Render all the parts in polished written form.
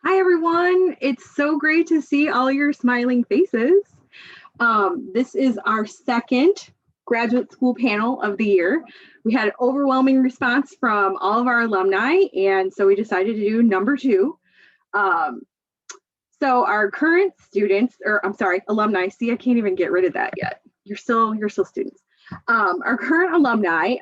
Hi, everyone. It's so great to see all your smiling faces. This is our second graduate school panel of the year. We had an overwhelming response from all of our alumni, and so we decided to do number two. Um, so our current students, or I'm sorry, alumni, see, I can't even get rid of that yet. You're still students. Our current alumni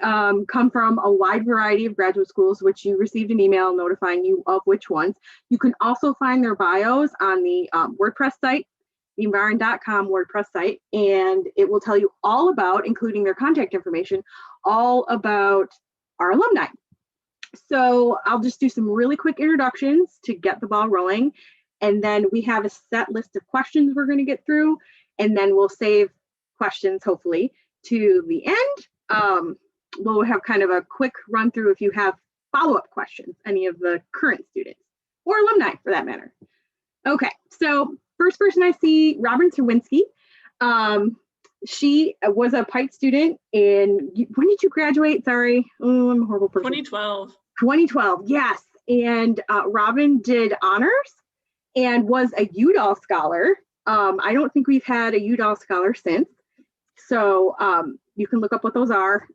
come from a wide variety of graduate schools, which you received an email notifying you of which ones. You can also find their bios on the WordPress site, the environ.com WordPress site, and it will tell you all about, including their contact information, all about our alumni. So I'll just do some really quick introductions to get the ball rolling. And then we have a set list of questions we're going to get through, and then we'll save questions, hopefully, to the end. We'll have kind of a quick run through if you have follow-up questions, any of the current students or alumni for that matter. Okay, so first person I see, Robin Serwinski. She was a PitE student when did you graduate? Sorry, I'm a horrible person. 2012. 2012, yes. And Robin did honors and was a Udall scholar. I don't think we've had a Udall scholar since. So you can look up what those are.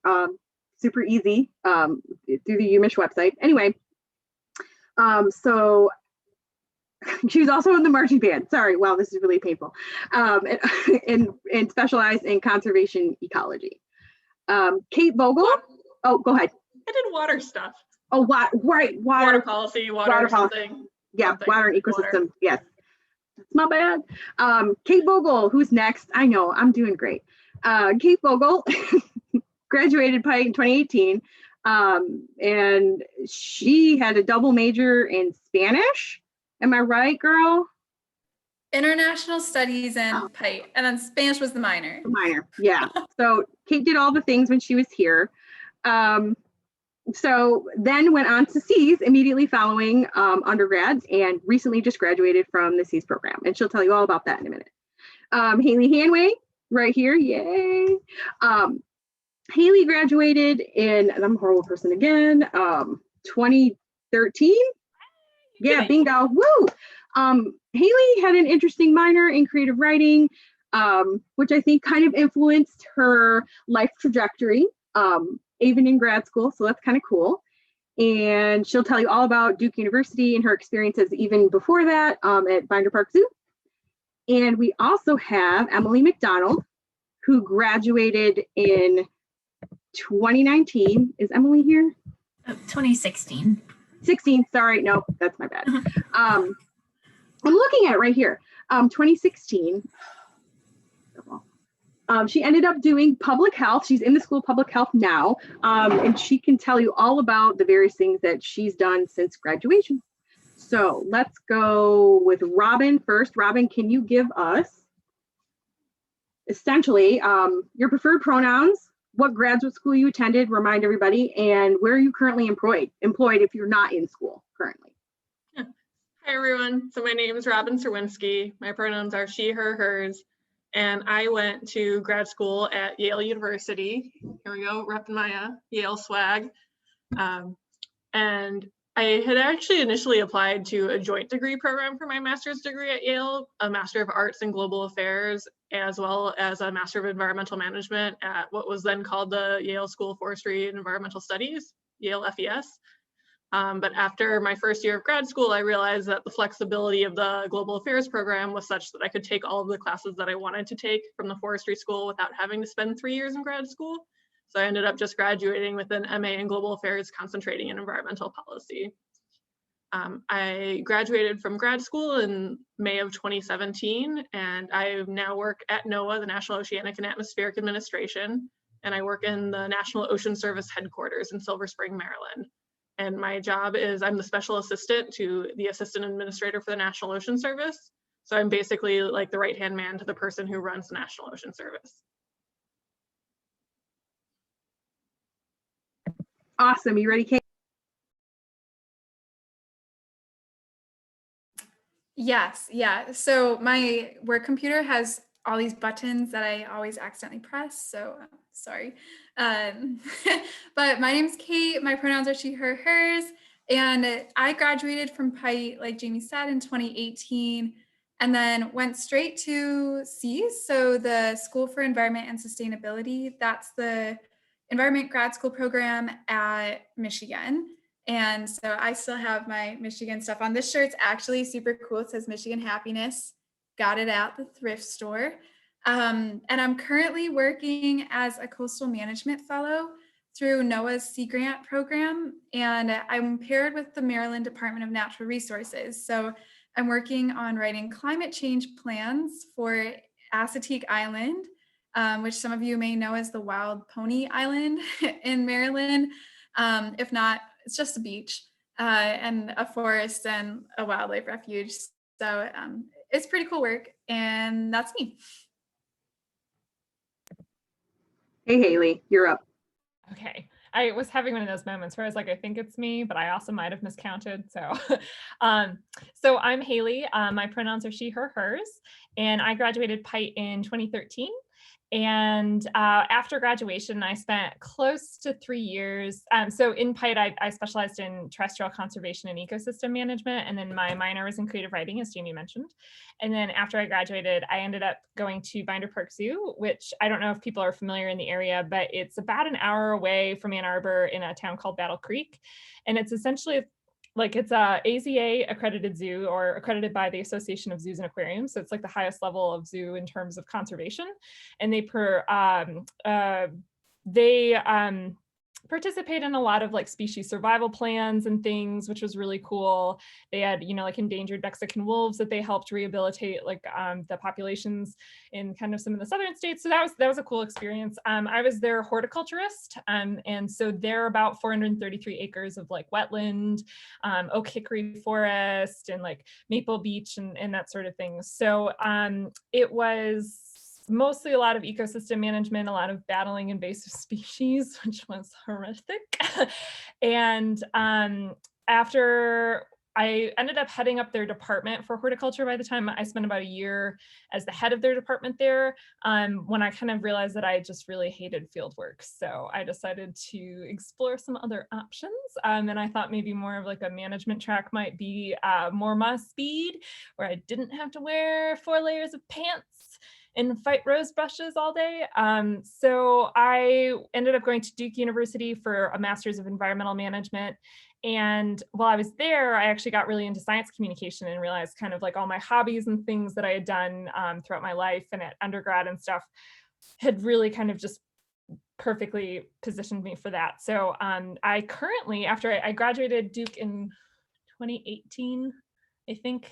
Super easy through the UMich website. Anyway, so she was also in the marching band. Sorry, wow, this is really painful. And specialized in conservation ecology. Kate Vogel. Oh, go ahead. I did water stuff. Oh, right, water policy, water something. Policy. Yeah, something. Water and ecosystem. Yes, it's my bad. Kate Vogel, who's next? I know, I'm doing great. Kate Vogel graduated PitE in 2018, and she had a double major in Spanish. Am I right, girl? International Studies and PitE, and then Spanish was the minor. The minor, yeah. So Kate did all the things when she was here. So then went on to C's immediately following undergrads, and recently just graduated from the C's program. And she'll tell you all about that in a minute. Haley Hanway, right here, yay. Haley graduated in, and I'm a horrible person again, 2013. Yeah, bingo, woo. Haley had an interesting minor in creative writing, which I think kind of influenced her life trajectory, even in grad school, so that's kind of cool. And she'll tell you all about Duke University and her experiences even before that at Binder Park Zoo. And we also have Emily McDonald, who graduated in 2019. Is Emily here? 2016. 16, sorry, no, that's my bad. I'm looking at it right here. 2016. She ended up doing public health. She's in the School of Public Health now, and she can tell you all about the various things that she's done since graduation. So let's go with Robin first. Robin, can you give us essentially your preferred pronouns, what graduate school you attended, remind everybody, and where are you currently employed if you're not in school currently? Hi, everyone. So my name is Robin Serwinski. My pronouns are she, her, hers. And I went to grad school at Yale University. Here we go, repping my Yale swag. And I had actually initially applied to a joint degree program for my master's degree at Yale, a Master of Arts in Global Affairs, as well as a Master of Environmental Management at what was then called the Yale School of Forestry and Environmental Studies, Yale FES. But after my first year of grad school, I realized that the flexibility of the Global Affairs program was such that I could take all of the classes that I wanted to take from the forestry school without having to spend 3 years in grad school. So I ended up just graduating with an MA in Global Affairs, concentrating in environmental policy. I graduated from grad school in May of 2017, and I now work at NOAA, the National Oceanic and Atmospheric Administration, and I work in the National Ocean Service headquarters in Silver Spring, Maryland. And my job is I'm the special assistant to the assistant administrator for the National Ocean Service. So I'm basically like the right-hand man to the person who runs the National Ocean Service. Awesome, you ready, Kate? Yes, yeah. So my work computer has all these buttons that I always accidentally press. So sorry. But my name's Kate. My pronouns are she, her, hers. And I graduated from PitE, like Jamie said, in 2018, and then went straight to SEAS, so the School for Environment and Sustainability. That's the environment grad school program at Michigan. And so I still have my Michigan stuff on. This shirt's actually super cool. It says Michigan Happiness. Got it at the thrift store. And I'm currently working as a coastal management fellow through NOAA's Sea Grant program, and I'm paired with the Maryland Department of Natural Resources. So I'm working on writing climate change plans for Assateague Island, which some of you may know as the Wild Pony Island in Maryland. If not, it's just a beach and a forest and a wildlife refuge. So it's pretty cool work, and that's me. Hey, Haley, you're up. Okay. I was having one of those moments where I was like, I think it's me, but I also might have miscounted. So, so I'm Haley. My pronouns are she, her, hers, and I graduated PitE in 2013. And after graduation, I spent close to 3 years. So in PitE, I specialized in terrestrial conservation and ecosystem management. And then my minor was in creative writing, as Jamie mentioned. And then after I graduated, I ended up going to Binder Park Zoo, which I don't know if people are familiar in the area, but it's about an hour away from Ann Arbor in a town called Battle Creek. And it's essentially like it's a AZA accredited zoo, or accredited by the Association of Zoos and Aquariums. So it's like the highest level of zoo in terms of conservation. And they participate in a lot of like species survival plans and things, which was really cool. They had, you know, like endangered Mexican wolves that they helped rehabilitate, like the populations in kind of some of the southern states. So that was a cool experience. I was their horticulturist. And so they're about 433 acres of like wetland, oak hickory forest, and like Maple Beach and that sort of thing. So it was mostly a lot of ecosystem management, a lot of battling invasive species, which was horrific. And after I ended up heading up their department for horticulture, by the time I spent about a year as the head of their department there, when I kind of realized that I just really hated field work. So I decided to explore some other options. And I thought maybe more of like a management track might be more my speed, where I didn't have to wear 4 layers of pants and fight rose brushes all day. So I ended up going to Duke University for a master's of environmental management. And while I was there, I actually got really into science communication and realized kind of like all my hobbies and things that I had done throughout my life and at undergrad and stuff had really kind of just perfectly positioned me for that. So I currently, after I graduated Duke in 2018, I think.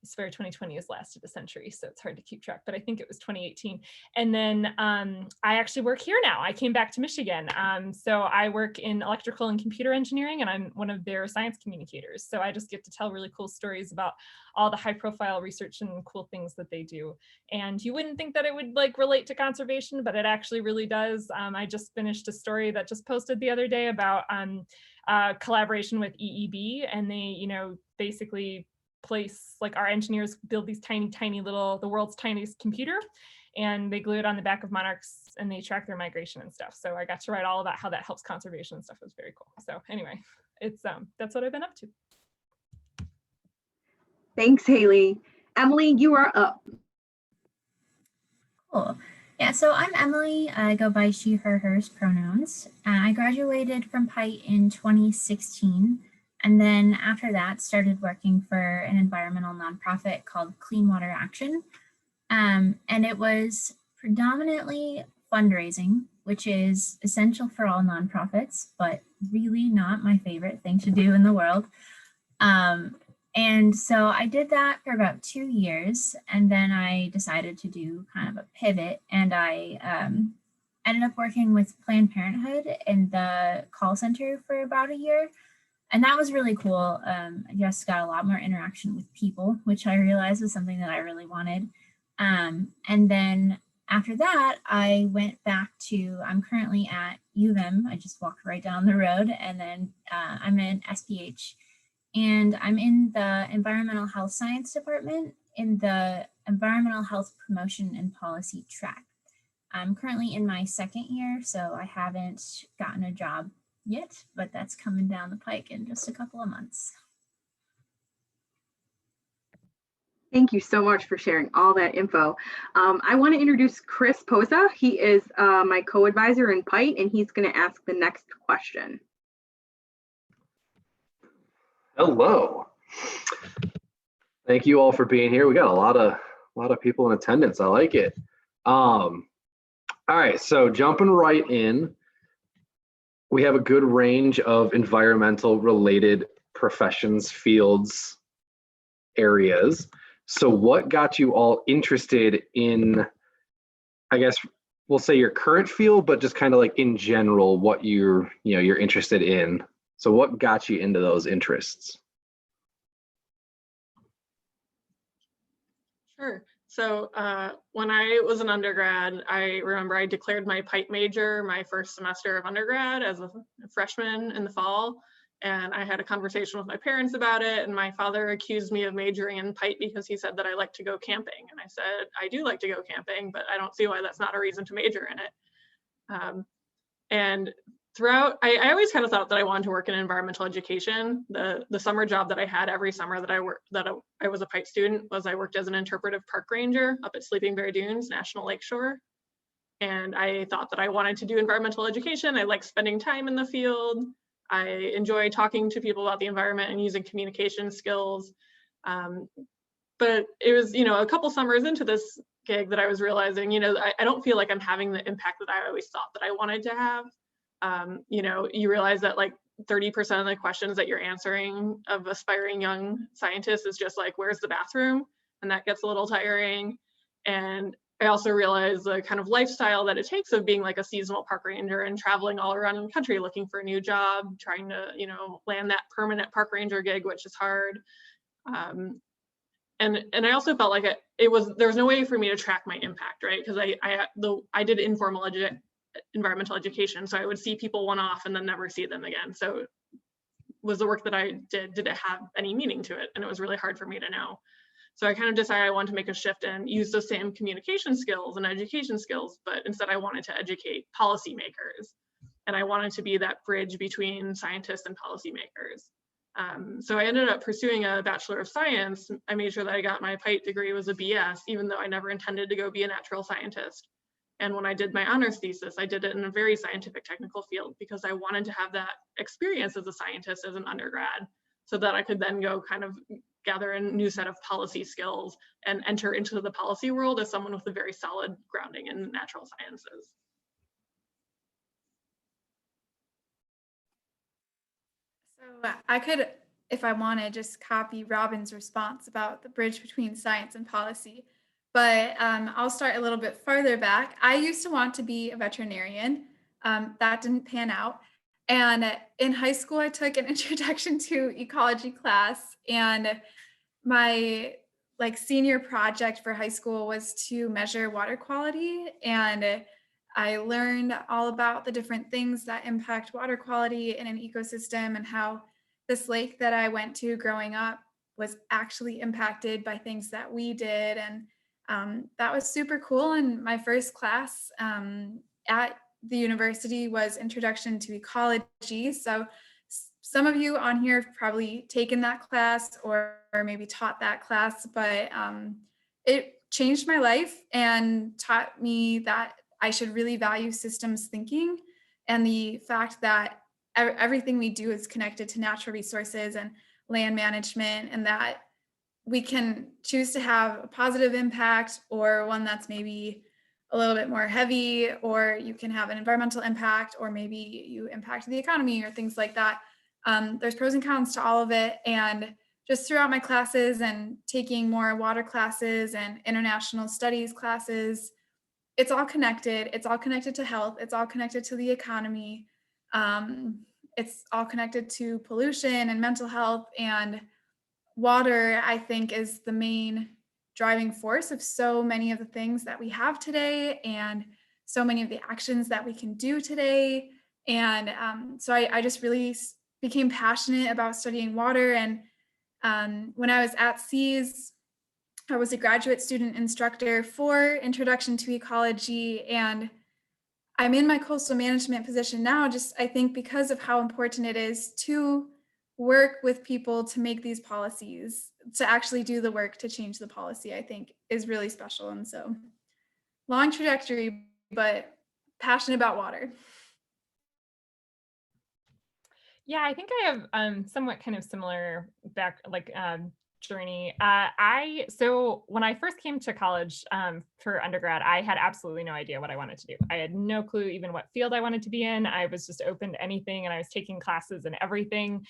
I swear 2020 has lasted a century, so it's hard to keep track, but I think it was 2018. And then I actually work here now. I came back to Michigan. So I work in electrical and computer engineering, and I'm one of their science communicators. So I just get to tell really cool stories about all the high profile research and cool things that they do. And you wouldn't think that it would like relate to conservation, but it actually really does. I just finished a story that just posted the other day about collaboration with EEB, and they, you know, basically place, like our engineers build these tiny little, the world's tiniest computer, and they glue it on the back of monarchs and they track their migration and stuff. So I got to write all about how that helps conservation and stuff. It was very cool. So anyway, it's that's what I've been up to. Thanks, Haley. Emily, you are up. Cool. Yeah, so I'm Emily. I go by she, her, hers pronouns. I graduated from PitE in 2016. And then after that, started working for an environmental nonprofit called Clean Water Action. And it was predominantly fundraising, which is essential for all nonprofits, but really not my favorite thing to do in the world. And so I did that for about 2 years, and then I decided to do kind of a pivot, and I ended up working with Planned Parenthood in the call center for about a year. And that was really cool. I just got a lot more interaction with people, which I realized was something that I really wanted. And then after that, I went back to, I'm currently at U of M. I just walked right down the road, and then I'm in SPH, and I'm in the Environmental Health Science Department in the Environmental Health Promotion and Policy track. I'm currently in my 2nd year, so I haven't gotten a job yet, but that's coming down the pike in just a couple of months. Thank you so much for sharing all that info. I want to introduce Chris Posa. He is my co-advisor in PitE, and he's going to ask the next question. Hello. Thank you all for being here. We got a lot of people in attendance. I like it. All right, so jumping right in, we have a good range of environmental related professions, fields, areas. So what got you all interested in, I guess we'll say your current field, but just kind of like in general, what you're interested in. So what got you into those interests? Sure. So when I was an undergrad, I remember I declared my PitE major my first semester of undergrad as a freshman in the fall. And I had a conversation with my parents about it. And my father accused me of majoring in PitE because he said that I like to go camping. And I said, I do like to go camping, but I don't see why that's not a reason to major in it. And throughout, I always kind of thought that I wanted to work in environmental education. The summer job that I had every summer that I was a PitE student was I worked as an interpretive park ranger up at Sleeping Bear Dunes National Lakeshore. And I thought that I wanted to do environmental education. I like spending time in the field. I enjoy talking to people about the environment and using communication skills. But it was, a couple summers into this gig that I was realizing, I don't feel like I'm having the impact that I always thought that I wanted to have. You realize that like 30% of the questions that you're answering of aspiring young scientists is just like, where's the bathroom? And that gets a little tiring. And I also realized the kind of lifestyle that it takes of being like a seasonal park ranger and traveling all around the country looking for a new job, trying to, land that permanent park ranger gig, which is hard. And I also felt like there was no way for me to track my impact, right? Because I did informal environmental education, so I would see people one-off and then never see them again. So was the work that I did it have any meaning to it? And it was really hard for me to know. So I kind of decided I wanted to make a shift and use those same communication skills and education skills, but instead I wanted to educate policymakers. And I wanted to be that bridge between scientists and policymakers. So I ended up pursuing a Bachelor of Science. I made sure that I got my PitE degree was a BS, even though I never intended to go be a natural scientist. And when I did my honors thesis, I did it in a very scientific technical field because I wanted to have that experience as a scientist as an undergrad so that I could then go kind of gather a new set of policy skills and enter into the policy world as someone with a very solid grounding in natural sciences. So I could, if I wanted, just copy Robin's response about the bridge between science and policy. But I'll start a little bit farther back. I used to want to be a veterinarian. That didn't pan out. And in high school, I took an introduction to ecology class, and my senior project for high school was to measure water quality. And I learned all about the different things that impact water quality in an ecosystem and how this lake that I went to growing up was actually impacted by things that we did. And that was super cool. And my first class at the university was Introduction to Ecology. So some of you on here have probably taken that class or maybe taught that class, but it changed my life and taught me that I should really value systems thinking and the fact that everything we do is connected to natural resources and land management, and that we can choose to have a positive impact or one that's maybe a little bit more heavy, or you can have an environmental impact, or maybe you impact the economy or things like that. There's pros and cons to all of it. And just throughout my classes and taking more water classes and international studies classes, it's all connected. It's all connected to health. It's all connected to the economy. It's all connected to pollution and mental health. And water, I think, is the main driving force of so many of the things that we have today and so many of the actions that we can do today. And so I just really became passionate about studying water. And when I was at SEAS, I was a graduate student instructor for Introduction to Ecology, and I'm in my coastal management position now, just I think because of how important it is to work with people to make these policies, to actually do the work to change the policy, I think is really special. And so long trajectory, but passionate about water. Yeah, I think I have somewhat kind of similar journey. So when I first came to college for undergrad, I had absolutely no idea what I wanted to do. I had no clue even what field I wanted to be in. I was just open to anything, and I was taking classes and everything.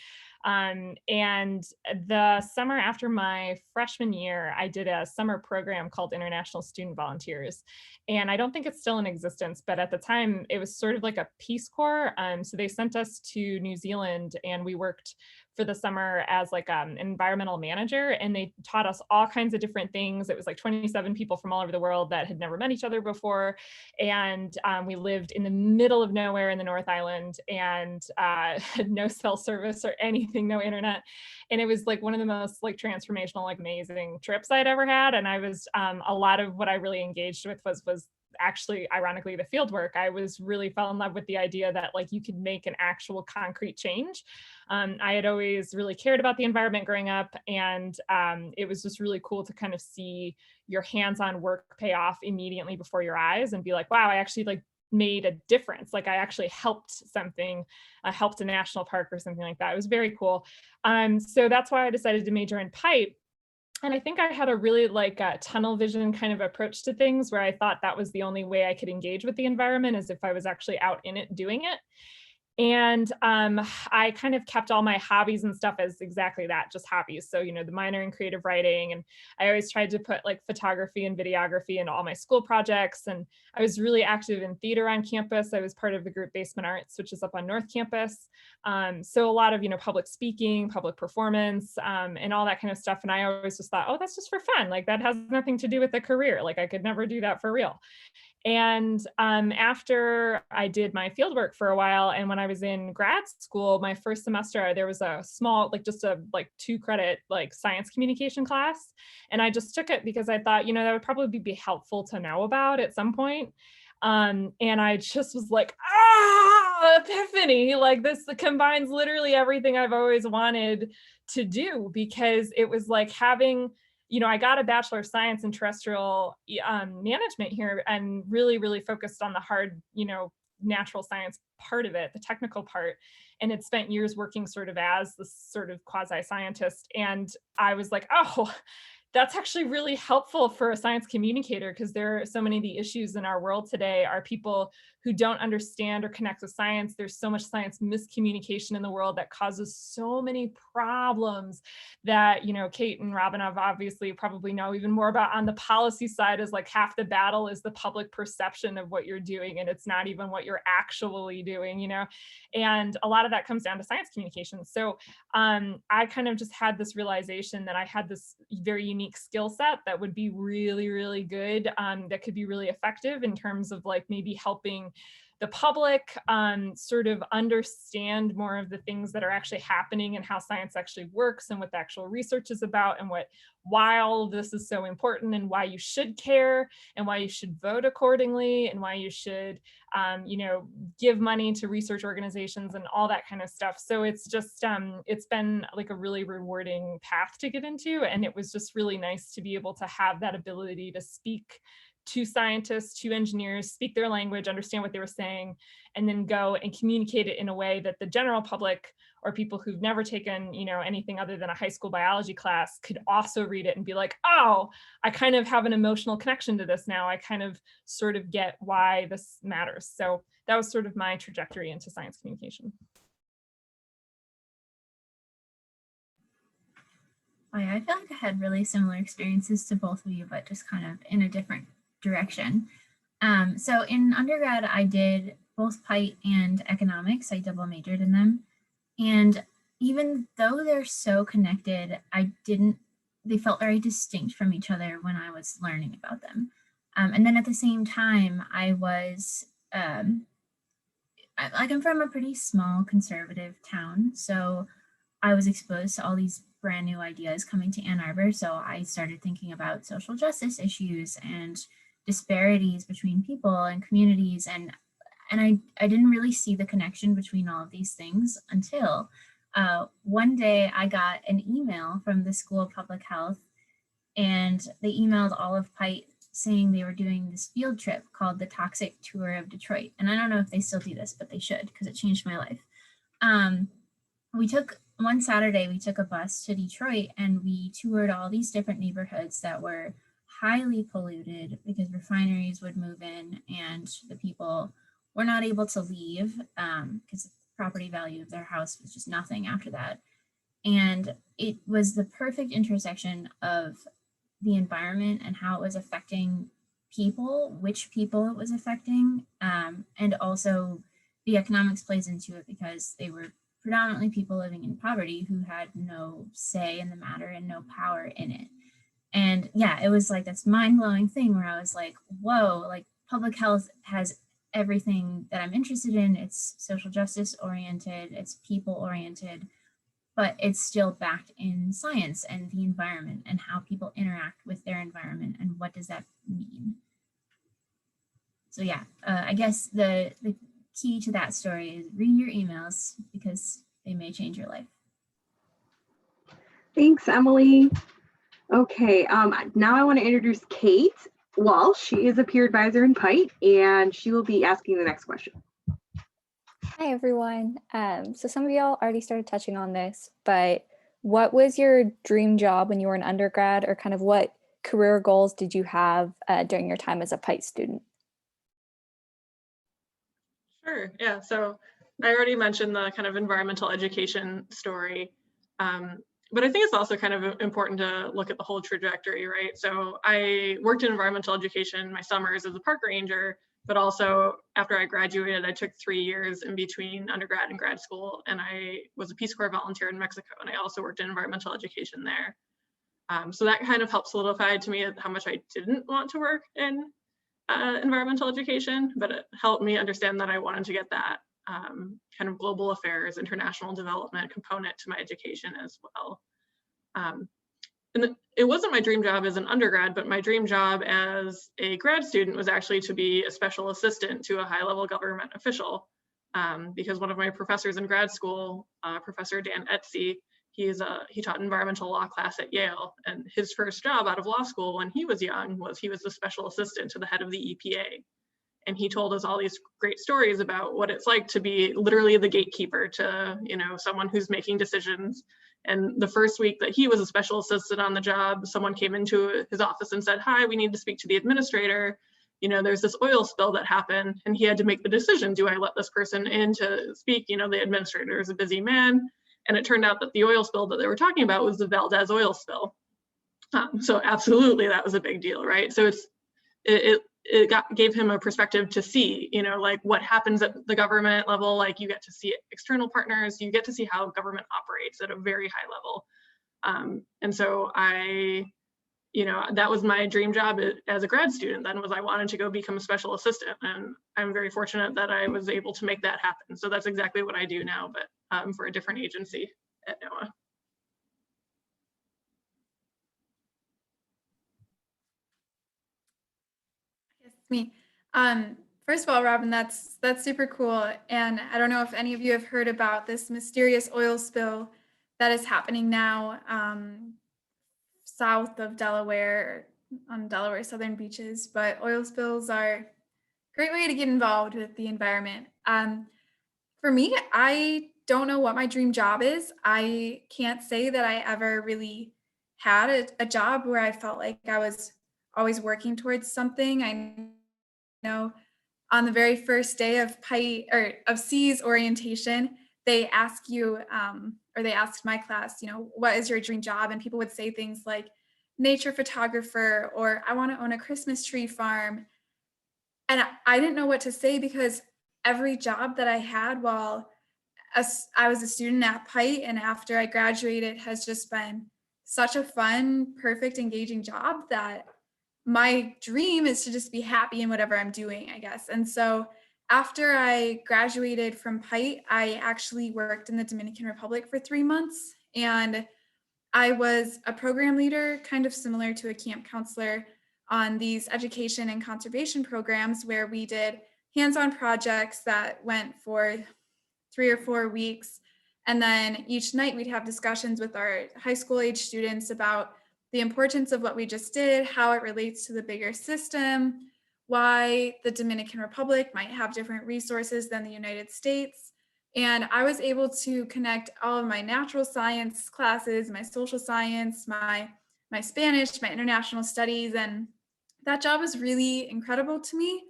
And the summer after my freshman year, I did a summer program called International Student Volunteers. And I don't think it's still in existence, but at the time it was sort of like a Peace Corps. So they sent us to New Zealand, and we worked for the summer as like an environmental manager, and they taught us all kinds of different things. It was like 27 people from all over the world that had never met each other before. And we lived in the middle of nowhere in the North Island, and had no cell service or anything, no internet. And it was like one of the most like transformational, like amazing trips I'd ever had. And I was, a lot of what I really engaged with was actually, ironically, the field work. I was really fell in love with the idea that like you could make an actual concrete change. I had always really cared about the environment growing up, and it was just really cool to kind of see your hands-on work pay off immediately before your eyes and be like, wow, I actually like made a difference. Like I actually helped something, helped a national park or something like that. It was very cool. So that's why I decided to major in PitE. And I think I had a really like a tunnel vision kind of approach to things, where I thought that was the only way I could engage with the environment, is if I was actually out in it doing it. And I kind of kept all my hobbies and stuff as exactly that, just hobbies. So, the minor in creative writing, and I always tried to put like photography and videography into all my school projects. And I was really active in theater on campus. I was part of the group Basement Arts, which is up on North Campus. So a lot of, public speaking, public performance, and all that kind of stuff. And I always just thought, oh, that's just for fun. Like that has nothing to do with a career. Like I could never do that for real. And after I did my fieldwork for a while, and when I was in grad school, my first semester, there was a small, like just a like 2-credit like science communication class. And I just took it because I thought, that would probably be helpful to know about at some point. And I just was like, epiphany, like this combines literally everything I've always wanted to do, because it was like having, I got a Bachelor of Science in Terrestrial Management here, and really, really focused on the hard, natural science part of it, the technical part. And had spent years working sort of as this sort of quasi-scientist. And I was like, oh, that's actually really helpful for a science communicator, because there are so many of the issues in our world today are people who don't understand or connect with science. There's so much science miscommunication in the world that causes so many problems that, Kate and Robin have obviously probably know even more about. On the policy side, is like half the battle is the public perception of what you're doing, and it's not even what you're actually doing, and a lot of that comes down to science communication. So I kind of just had this realization that I had this very unique skill set that would be really, really good, that could be really effective in terms of like maybe helping the public sort of understand more of the things that are actually happening and how science actually works and what the actual research is about, and why all of this is so important, and why you should care, and why you should vote accordingly, and why you should give money to research organizations and all that kind of stuff. So it's just it's been like a really rewarding path to get into, and it was just really nice to be able to have that ability to speak to scientists, to engineers, speak their language, understand what they were saying, and then go and communicate it in a way that the general public, or people who've never taken, anything other than a high school biology class, could also read it and be like, oh, I kind of have an emotional connection to this now. I kind of sort of get why this matters. So that was sort of my trajectory into science communication. Oh, yeah, I feel like I had really similar experiences to both of you, but just kind of in a different direction. So in undergrad, I did both PitE and economics. I double majored in them. And even though they're so connected, they felt very distinct from each other when I was learning about them. And then at the same time, I'm from a pretty small conservative town. So I was exposed to all these brand new ideas coming to Ann Arbor. So I started thinking about social justice issues and disparities between people and communities. And And I didn't really see the connection between all of these things until one day I got an email from the School of Public Health, and they emailed all of PITE saying they were doing this field trip called the Toxic Tour of Detroit. And I don't know if they still do this, but they should, because it changed my life. One Saturday, we took a bus to Detroit and we toured all these different neighborhoods that were highly polluted because refineries would move in and the people were not able to leave because the property value of their house was just nothing after that. And it was the perfect intersection of the environment and how it was affecting people, which people it was affecting, and also the economics plays into it because they were predominantly people living in poverty who had no say in the matter and no power in it. And yeah, it was like this mind-blowing thing where I was like, whoa, like public health has everything that I'm interested in. It's social justice oriented, it's people oriented, but it's still backed in science and the environment and how people interact with their environment and what does that mean. So yeah, I guess the key to that story is read your emails because they may change your life. Thanks, Emily. Okay, now I want to introduce Kate Walsh. She is a peer advisor in PITE, and she will be asking the next question. Hi, everyone. So some of y'all already started touching on this, but what was your dream job when you were an undergrad, or kind of what career goals did you have during your time as a PITE student? Sure, yeah, so I already mentioned the kind of environmental education story, but I think it's also kind of important to look at the whole trajectory, right? So I worked in environmental education my summers as a park ranger, but also after I graduated, I took 3 years in between undergrad and grad school, and I was a Peace Corps volunteer in Mexico, and I also worked in environmental education there. So that kind of helped solidify to me how much I didn't want to work in environmental education, but it helped me understand that I wanted to get that kind of global affairs, international development component to my education as well. And it wasn't my dream job as an undergrad, but my dream job as a grad student was actually to be a special assistant to a high-level government official, because one of my professors in grad school, Professor Dan Etsy, he taught environmental law class at Yale, and his first job out of law school when he was young was he was the special assistant to the head of the EPA. And he told us all these great stories about what it's like to be literally the gatekeeper to, you know, someone who's making decisions. And the first week that he was a special assistant on the job, someone came into his office and said, "Hi, we need to speak to the administrator. You know, there's this oil spill that happened," and he had to make the decision, do I let this person in to speak? You know, the administrator is a busy man. And it turned out that the oil spill that they were talking about was the Valdez oil spill. So absolutely, that was a big deal, right? So it gave him a perspective to see, you know, like what happens at the government level. Like you get to see external partners, you get to see how government operates at a very high level. And so you know, that was my dream job as a grad student then, was I wanted to go become a special assistant. And I'm very fortunate that I was able to make that happen. So that's exactly what I do now, but for a different agency at NOAA. Yes, me. First of all, Robin, that's super cool. And I don't know if any of you have heard about this mysterious oil spill that is happening now south of Delaware, on Delaware southern beaches. But oil spills are a great way to get involved with the environment. For me, I don't know what my dream job is. I can't say that I ever really had a job where I felt like I was always working towards something. I know on the very first day of PITE or of C's orientation, they ask you, or they asked my class, you know, what is your dream job? And people would say things like nature photographer, or I want to own a Christmas tree farm. And I didn't know what to say because every job that I had while I was a student at PITE and after I graduated has just been such a fun, perfect, engaging job that my dream is to just be happy in whatever I'm doing, I guess. And so after I graduated from PITE, I actually worked in the Dominican Republic for 3 months. And I was a program leader, kind of similar to a camp counselor on these education and conservation programs where we did hands-on projects that went for 3 or 4 weeks. And then each night we'd have discussions with our high school age students about the importance of what we just did, how it relates to the bigger system, why the Dominican Republic might have different resources than the United States. And I was able to connect all of my natural science classes, my social science, my Spanish, my international studies, and that job was really incredible to me.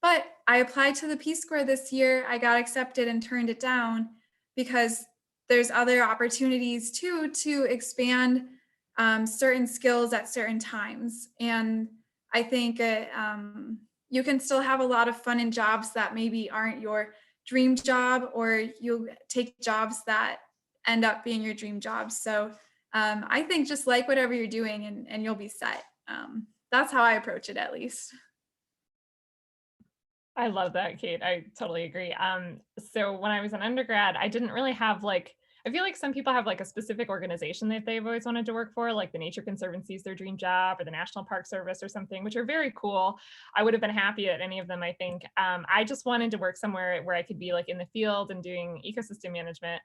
But I applied to the Peace Corps this year. I got accepted and turned it down because there's other opportunities too to expand certain skills at certain times. And I think you can still have a lot of fun in jobs that maybe aren't your dream job, or you take jobs that end up being your dream job. So I think just like whatever you're doing and you'll be set. That's how I approach it, at least. I love that, Kate. I totally agree. So when I was an undergrad, I didn't really have I feel like some people have like a specific organization that they've always wanted to work for, like the Nature Conservancy is their dream job, or the National Park Service or something, which are very cool. I would have been happy at any of them, I think. I just wanted to work somewhere where I could be like in the field and doing ecosystem management.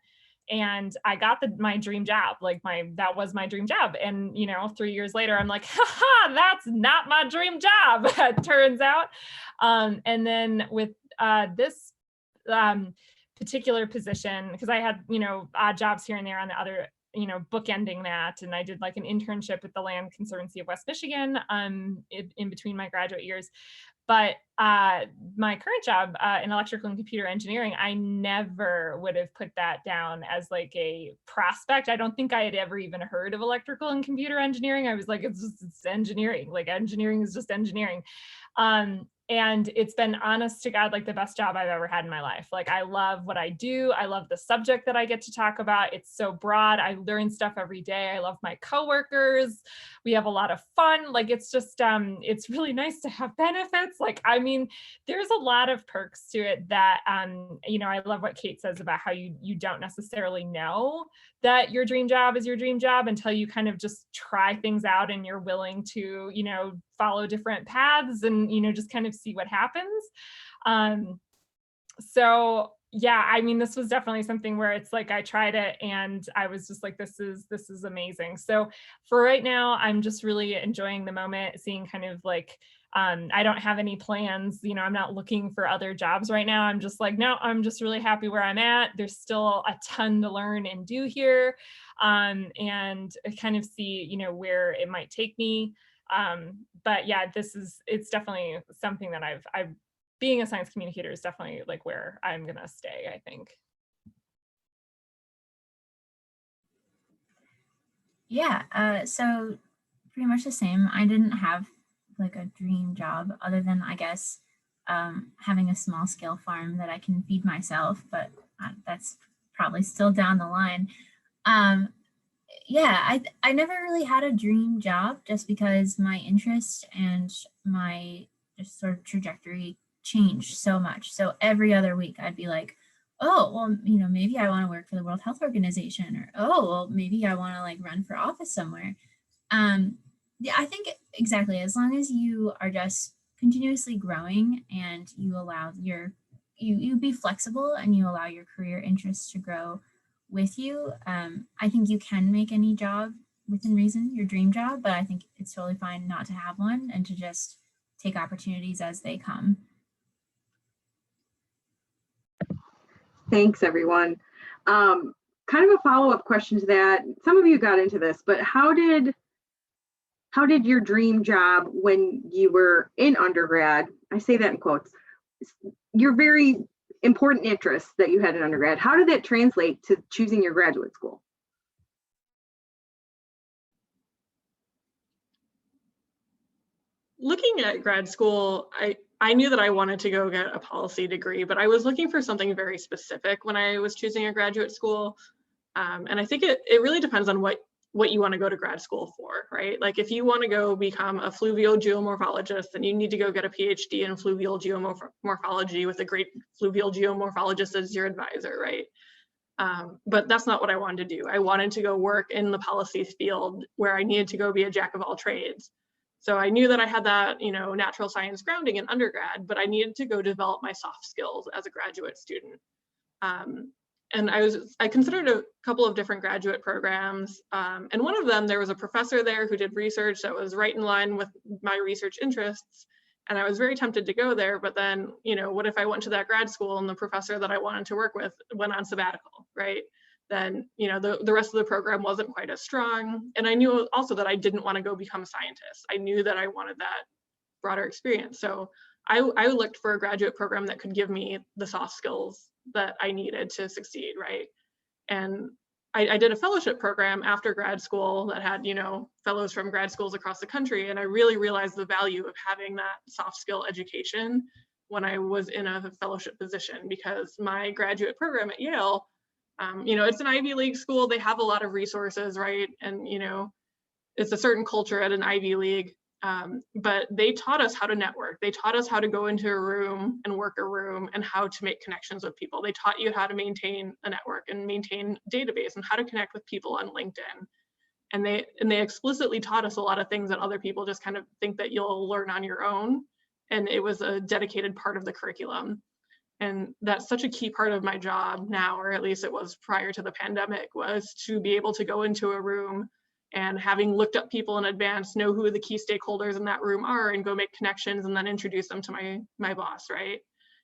And I got my dream job, that was my dream job. And, 3 years later, I'm like, haha, that's not my dream job, it turns out. And then with this particular position, because I had, odd jobs here and there on the other, bookending that. And I did like an internship with the Land Conservancy of West Michigan in between my graduate years. But my current job in electrical and computer engineering, I never would have put that down as like a prospect. I don't think I had ever even heard of electrical and computer engineering. I was like, it's engineering. Like engineering is just engineering. And it's been, honest to God, like the best job I've ever had in my life. Like I love what I do. I love the subject that I get to talk about. It's so broad. I learn stuff every day. I love my coworkers. We have a lot of fun. Like it's just, it's really nice to have benefits. Like, I mean, there's a lot of perks to it that, I love what Kate says about how you don't necessarily know that your dream job is your dream job until you kind of just try things out and you're willing to, follow different paths and, just kind of see what happens. So yeah, I mean, this was definitely something where it's like, I tried it and I was just like, this is amazing. So for right now, I'm just really enjoying the moment, seeing kind of like, I don't have any plans, I'm not looking for other jobs right now. I'm just like, no, I'm just really happy where I'm at. There's still a ton to learn and do here. And kind of see, where it might take me. But yeah, it's definitely something that I've being a science communicator is definitely like where I'm gonna stay, I think. Yeah, so pretty much the same. I didn't have like a dream job other than, I guess, having a small scale farm that I can feed myself, but that's probably still down the line. Yeah, I never really had a dream job just because my interest and my just sort of trajectory changed so much. So every other week I'd be like, oh, well, maybe I want to work for the World Health Organization, or, oh, well, maybe I want to like run for office somewhere. Yeah, I think exactly, as long as you are just continuously growing and you allow you be flexible and you allow your career interests to grow with you, I think you can make any job within reason your dream job, but I think it's totally fine not to have one and to just take opportunities as they come. Thanks, everyone. Kind of a follow-up question to that. Some of you got into this, but how did your dream job when you were in undergrad, I say that in quotes, your very important interests that you had in undergrad, how did that translate to choosing your graduate school? Looking at grad school, I knew that I wanted to go get a policy degree, but I was looking for something very specific when I was choosing a graduate school. And I think it really depends on what you want to go to grad school for, right? Like if you want to go become a fluvial geomorphologist, then you need to go get a PhD in fluvial geomorphology with a great fluvial geomorphologist as your advisor, right? But that's not what I wanted to do. I wanted to go work in the policy field where I needed to go be a jack of all trades. So I knew that I had that, you know, natural science grounding in undergrad, but I needed to go develop my soft skills as a graduate student. And I considered a couple of different graduate programs. And one of them, there was a professor there who did research that was right in line with my research interests. And I was very tempted to go there, but then, you know, what if I went to that grad school and the professor that I wanted to work with went on sabbatical, right? Then, you know, the rest of the program wasn't quite as strong. And I knew also that I didn't want to go become a scientist. I knew that I wanted that broader experience. So I looked for a graduate program that could give me the soft skills that I needed to succeed, right? And I did a fellowship program after grad school that had, you know, fellows from grad schools across the country. And I really realized the value of having that soft skill education when I was in a fellowship position, because my graduate program at Yale, you know, it's an Ivy League school. They have a lot of resources, right? And, you know, it's a certain culture at an Ivy League. But they taught us how to network. They taught us how to go into a room and work a room and how to make connections with people. They taught you how to maintain a network and maintain a database and how to connect with people on LinkedIn. And they explicitly taught us a lot of things that other people just kind of think that you'll learn on your own. And it was a dedicated part of the curriculum. And that's such a key part of my job now, or at least it was prior to the pandemic, was to be able to go into a room and, having looked up people in advance, know who the key stakeholders in that room are and go make connections and then introduce them to my boss, right?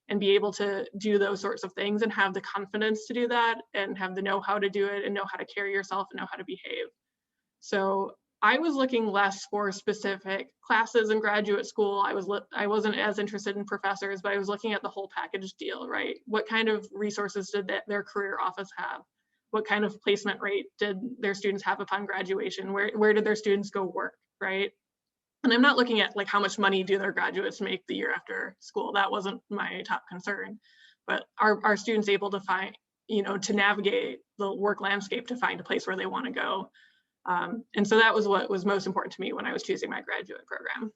And be able to do those sorts of things and have the confidence to do that and have the know-how to do it and know how to carry yourself and know how to behave. So I was looking less for specific classes in graduate school. I wasn't as interested in professors, but I was looking at the whole package deal, right? What kind of resources did their career office have? What kind of placement rate did their students have upon graduation? Where did their students go work, right? And I'm not looking at like how much money do their graduates make the year after school. That wasn't my top concern. But are students able to find, you know, to navigate the work landscape to find a place where they want to go? And so that was what was most important to me when I was choosing my graduate program.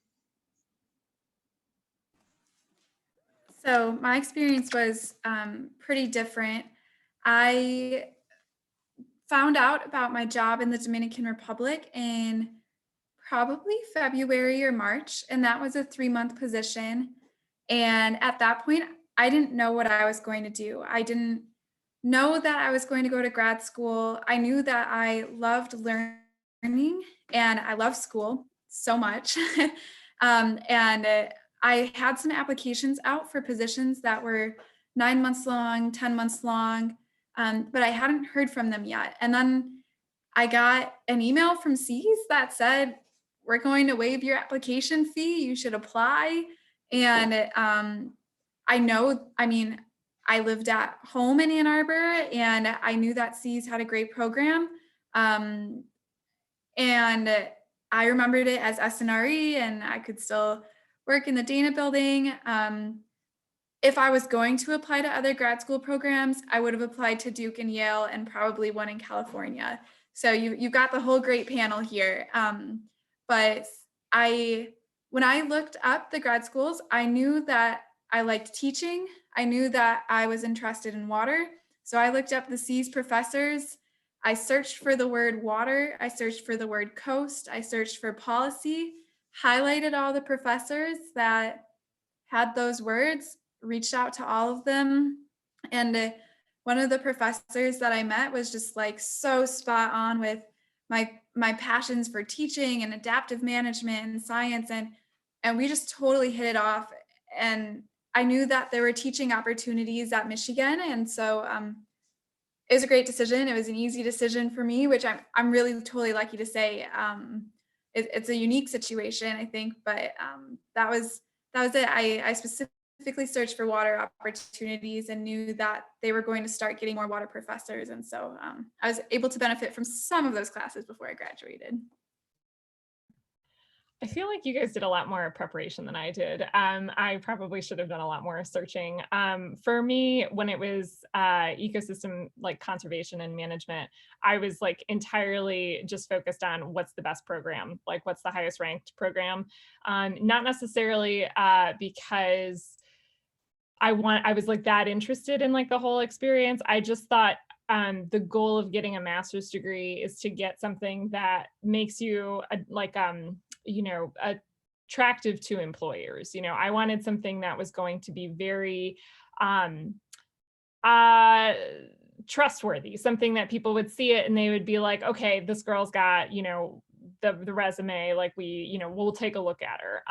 So my experience was pretty different. I found out about my job in the Dominican Republic in probably February or March, and that was a 3-month position. And at that point, I didn't know what I was going to do. I didn't know that I was going to go to grad school. I knew that I loved learning and I love school so much. I had some applications out for positions that were 9 months long, 10 months long, but I hadn't heard from them yet. And then I got an email from C's that said, we're going to waive your application fee. You should apply. And I lived at home in Ann Arbor, and I knew that C's had a great program. And I remembered it as SNRE, and I could still work in the Dana building. If I was going to apply to other grad school programs, I would have applied to Duke and Yale and probably one in California. So you've got the whole great panel here. But when I looked up the grad schools, I knew that I liked teaching. I knew that I was interested in water. So I looked up the C's professors. I searched for the word water. I searched for the word coast. I searched for policy, highlighted all the professors that had those words, reached out to all of them. And one of the professors that I met was just like so spot on with my passions for teaching and adaptive management and science. And we just totally hit it off. And I knew that there were teaching opportunities at Michigan. And so it was a great decision. It was an easy decision for me, which I'm really totally lucky to say. It's a unique situation, I think, but that was it. I specifically searched for water opportunities and knew that they were going to start getting more water professors. And so I was able to benefit from some of those classes before I graduated. I feel like you guys did a lot more preparation than I did. I probably should have done a lot more searching. For me, when it was ecosystem like conservation and management, I was like entirely just focused on what's the best program, like what's the highest ranked program. Not necessarily because I was like that interested in like the whole experience. I just thought the goal of getting a master's degree is to get something that makes you attractive to employers. You know, I wanted something that was going to be very trustworthy, something that people would see it and they would be like, okay, this girl's got, you know, the resume, like we'll take a look at her.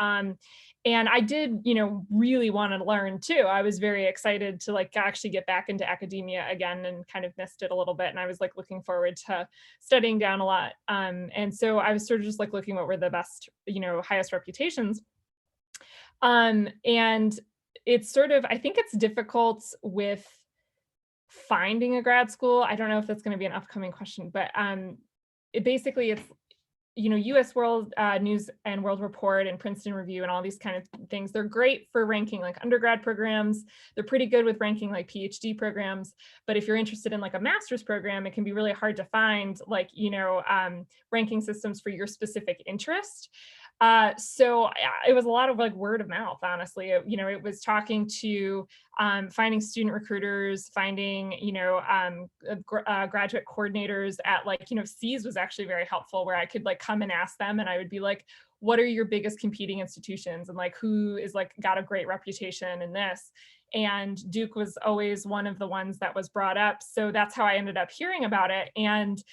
And I did, you know, really want to learn too. I was very excited to like actually get back into academia again, and kind of missed it a little bit. And I was like looking forward to studying down a lot. And so I was sort of just like looking what were the best, you know, highest reputations. And it's sort of, I think it's difficult with finding a grad school. I don't know if that's going to be an upcoming question, but it's, you know, US World News and World Report and Princeton Review and all these kind of things. They're great for ranking like undergrad programs. They're pretty good with ranking like PhD programs. But if you're interested in like a master's program, it can be really hard to find like, you know, ranking systems for your specific interest. So it was a lot of like word of mouth, honestly. You know, it was talking to finding student recruiters, finding, you know, graduate coordinators at like, you know, C's was actually very helpful, where I could like come and ask them, and I would be like, what are your biggest competing institutions, and like who is like got a great reputation in this? And Duke was always one of the ones that was brought up. So that's how I ended up hearing about it. And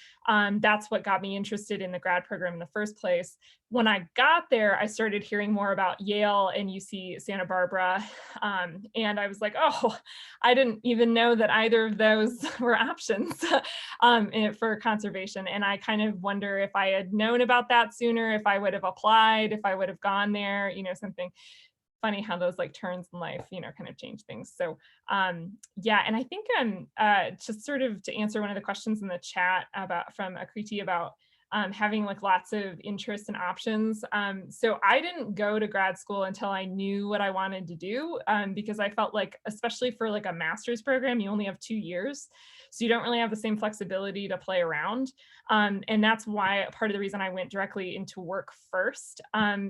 that's what got me interested in the grad program in the first place. When I got there, I started hearing more about Yale and UC Santa Barbara. And I was like, oh, I didn't even know that either of those were options for conservation. And I kind of wonder if I had known about that sooner, if I would have applied, if I would have gone there, you know, something. Funny how those like turns in life, you know, kind of change things. So yeah, and I think just sort of to answer one of the questions in the chat from Akriti about having like lots of interests and options. So I didn't go to grad school until I knew what I wanted to do, because I felt like, especially for like a master's program, you only have 2 years. So you don't really have the same flexibility to play around. And that's why part of the reason I went directly into work first.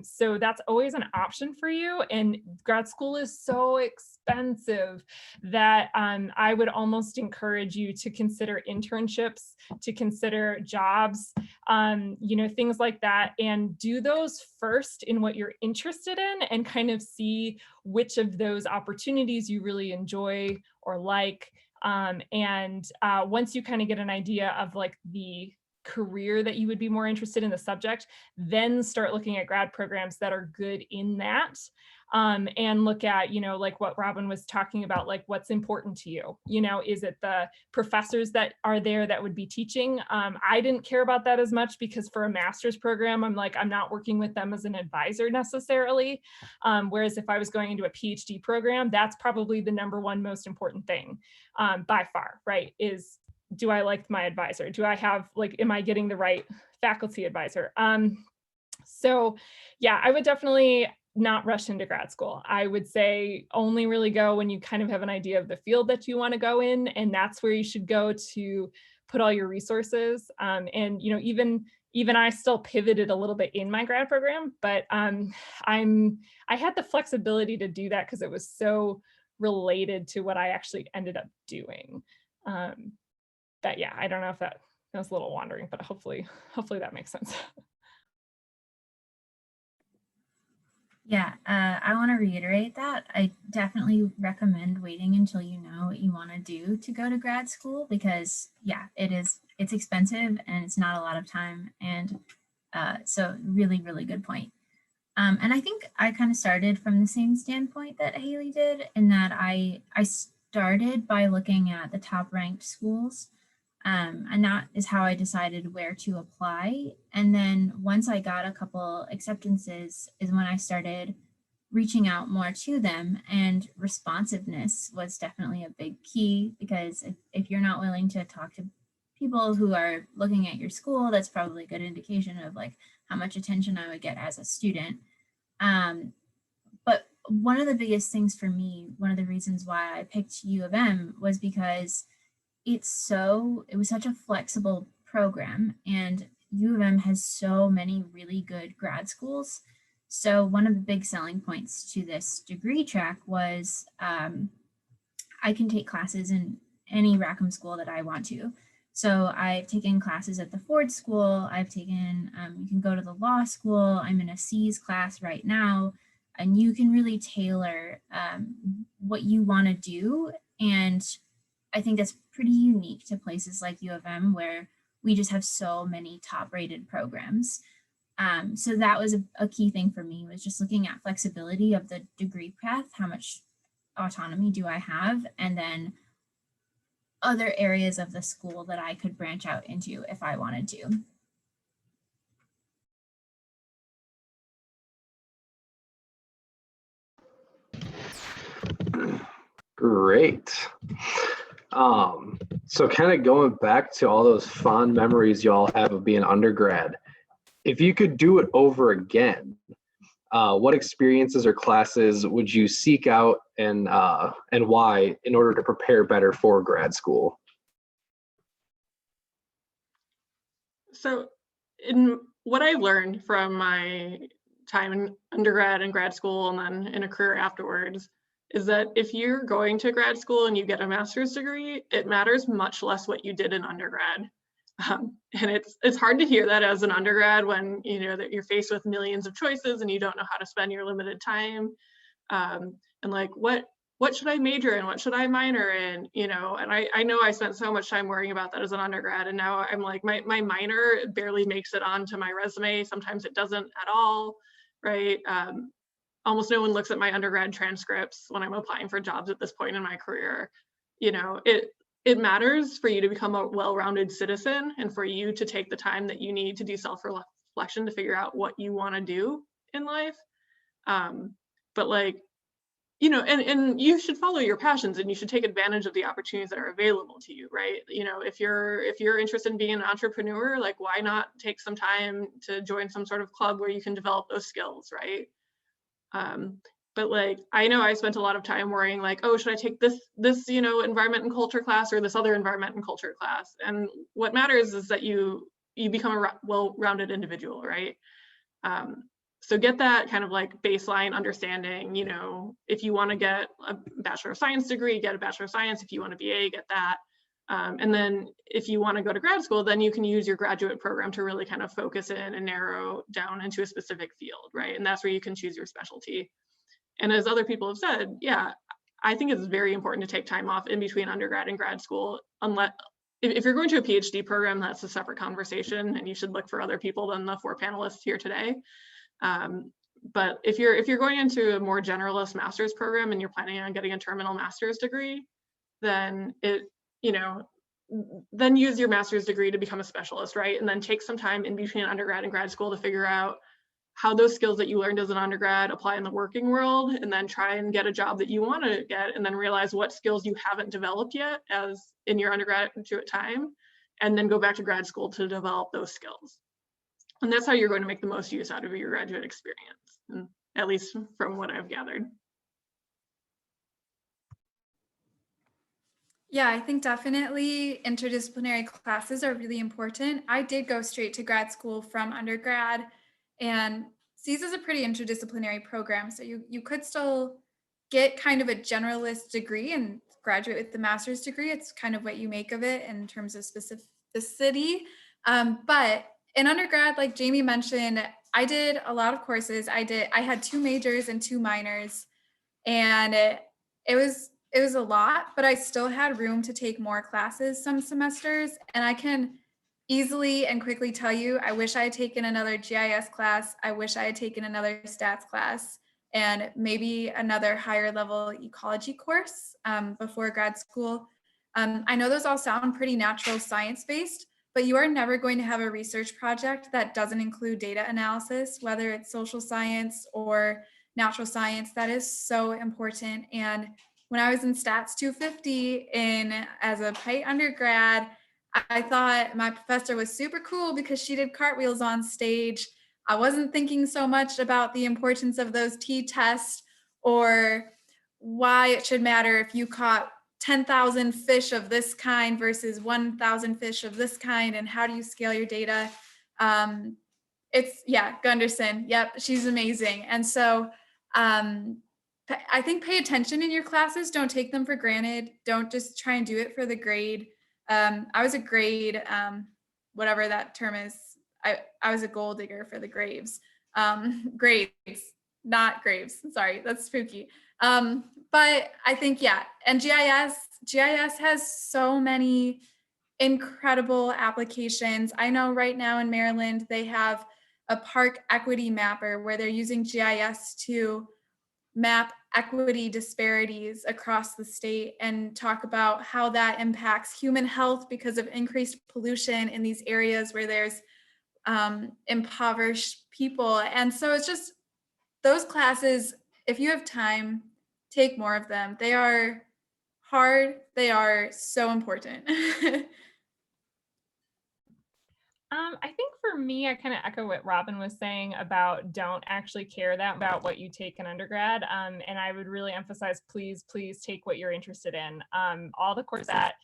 So that's always an option for you. And grad school is so expensive that I would almost encourage you to consider internships, to consider jobs, you know, things like that, and do those first in what you're interested in, and kind of see which of those opportunities you really enjoy or like. And once you kind of get an idea of like the career that you would be more interested in, the subject, then start looking at grad programs that are good in that. And look at, you know, like what Robin was talking about, like what's important to you. You know, is it the professors that are there that would be teaching? I didn't care about that as much, because for a master's program, I'm like, I'm not working with them as an advisor necessarily. Whereas if I was going into a PhD program, that's probably the #1 most important thing by far, right? Is, do I like my advisor? Do I have like, am I getting the right faculty advisor? So yeah, I would definitely not rush into grad school. I would say only really go when you kind of have an idea of the field that you want to go in, and that's where you should go to put all your resources. And you know, even I still pivoted a little bit in my grad program, but I had the flexibility to do that because it was so related to what I actually ended up doing. But yeah, I don't know if that was a little wandering, but hopefully that makes sense. Yeah, I want to reiterate that. I definitely recommend waiting until you know what you want to do to go to grad school, because yeah, it's expensive and it's not a lot of time. And so really, really good point. And I think I kind of started from the same standpoint that Haley did, in that I started by looking at the top ranked schools. And that is how I decided where to apply. And then once I got a couple acceptances is when I started reaching out more to them, and responsiveness was definitely a big key, because if you're not willing to talk to people who are looking at your school, that's probably a good indication of like how much attention I would get as a student. But one of the biggest things for me, one of the reasons why I picked U of M was because it was such a flexible program, and U of M has so many really good grad schools. So one of the big selling points to this degree track was I can take classes in any Rackham school that I want to. So I've taken classes at the Ford School. I've taken, you can go to the law school. I'm in a C's class right now, and you can really tailor what you want to do. And I think that's pretty unique to places like U of M, where we just have so many top rated programs. So that was a key thing for me, was just looking at flexibility of the degree path. How much autonomy do I have? And then other areas of the school that I could branch out into if I wanted to. Great. So kind of going back to all those fond memories y'all have of being undergrad, if you could do it over again, what experiences or classes would you seek out, and why, in order to prepare better for grad school? So in what I learned from my time in undergrad and grad school and then in a career afterwards is that if you're going to grad school and you get a master's degree, it matters much less what you did in undergrad. And it's hard to hear that as an undergrad when you know that you're faced with millions of choices and you don't know how to spend your limited time. And like, what should I major in? What should I minor in? You know, and I know I spent so much time worrying about that as an undergrad, and now I'm like, my minor barely makes it onto my resume. Sometimes it doesn't at all, right? Almost no one looks at my undergrad transcripts when I'm applying for jobs at this point in my career. You know, it matters for you to become a well-rounded citizen and for you to take the time that you need to do self-reflection to figure out what you want to do in life. But like, you know, and you should follow your passions and you should take advantage of the opportunities that are available to you, right? You know, if you're interested in being an entrepreneur, like why not take some time to join some sort of club where you can develop those skills, right? But like, I know I spent a lot of time worrying like, oh, should I take this, you know, environment and culture class or this other environment and culture class? And what matters is that you become a well-rounded individual, right? So get that kind of like baseline understanding, you know, if you want to get a Bachelor of Science degree, get a Bachelor of Science. If you want a BA, get that. And then if you want to go to grad school, then you can use your graduate program to really kind of focus in and narrow down into a specific field, right? And that's where you can choose your specialty. And as other people have said, yeah, I think it's very important to take time off in between undergrad and grad school, unless if you're going to a PhD program, that's a separate conversation and you should look for other people than the 4 panelists here today. But if you're going into a more generalist master's program and you're planning on getting a terminal master's degree, then then use your master's degree to become a specialist, right? And then take some time in between undergrad and grad school to figure out how those skills that you learned as an undergrad apply in the working world, and then try and get a job that you want to get, and then realize what skills you haven't developed yet as in your undergraduate time, and then go back to grad school to develop those skills. And that's how you're going to make the most use out of your graduate experience, at least from what I've gathered. Yeah, I think definitely interdisciplinary classes are really important. I did go straight to grad school from undergrad, and SEAS is a pretty interdisciplinary program. So you could still get kind of a generalist degree and graduate with the master's degree. It's kind of what you make of it in terms of specificity. But in undergrad, like Jamie mentioned, I did a lot of courses. I had 2 majors and 2 minors, and it was a lot, but I still had room to take more classes some semesters. And I can easily and quickly tell you, I wish I had taken another GIS class. I wish I had taken another stats class and maybe another higher level ecology course before grad school. I know those all sound pretty natural science based, but you are never going to have a research project that doesn't include data analysis, whether it's social science or natural science. That is so important. And when I was in Stats 250 as a PitE undergrad, I thought my professor was super cool because she did cartwheels on stage. I wasn't thinking so much about the importance of those t-tests or why it should matter if you caught 10,000 fish of this kind versus 1,000 fish of this kind, and how do you scale your data? Gunderson. Yep, she's amazing. And so I think pay attention in your classes. Don't take them for granted. Don't just try and do it for the grade. I was a grade, whatever that term is. I was a gold digger for the graves. Grades, not graves. Sorry, that's spooky. But I think, yeah, and GIS has so many incredible applications. I know right now in Maryland, they have a park equity mapper where they're using GIS to map equity disparities across the state and talk about how that impacts human health because of increased pollution in these areas where there's impoverished people. And so it's just those classes, if you have time, take more of them. They are hard. They are so important. I think for me, I kind of echo what Robin was saying about don't actually care that about what you take in undergrad. And I would really emphasize, please take what you're interested in. All the courses that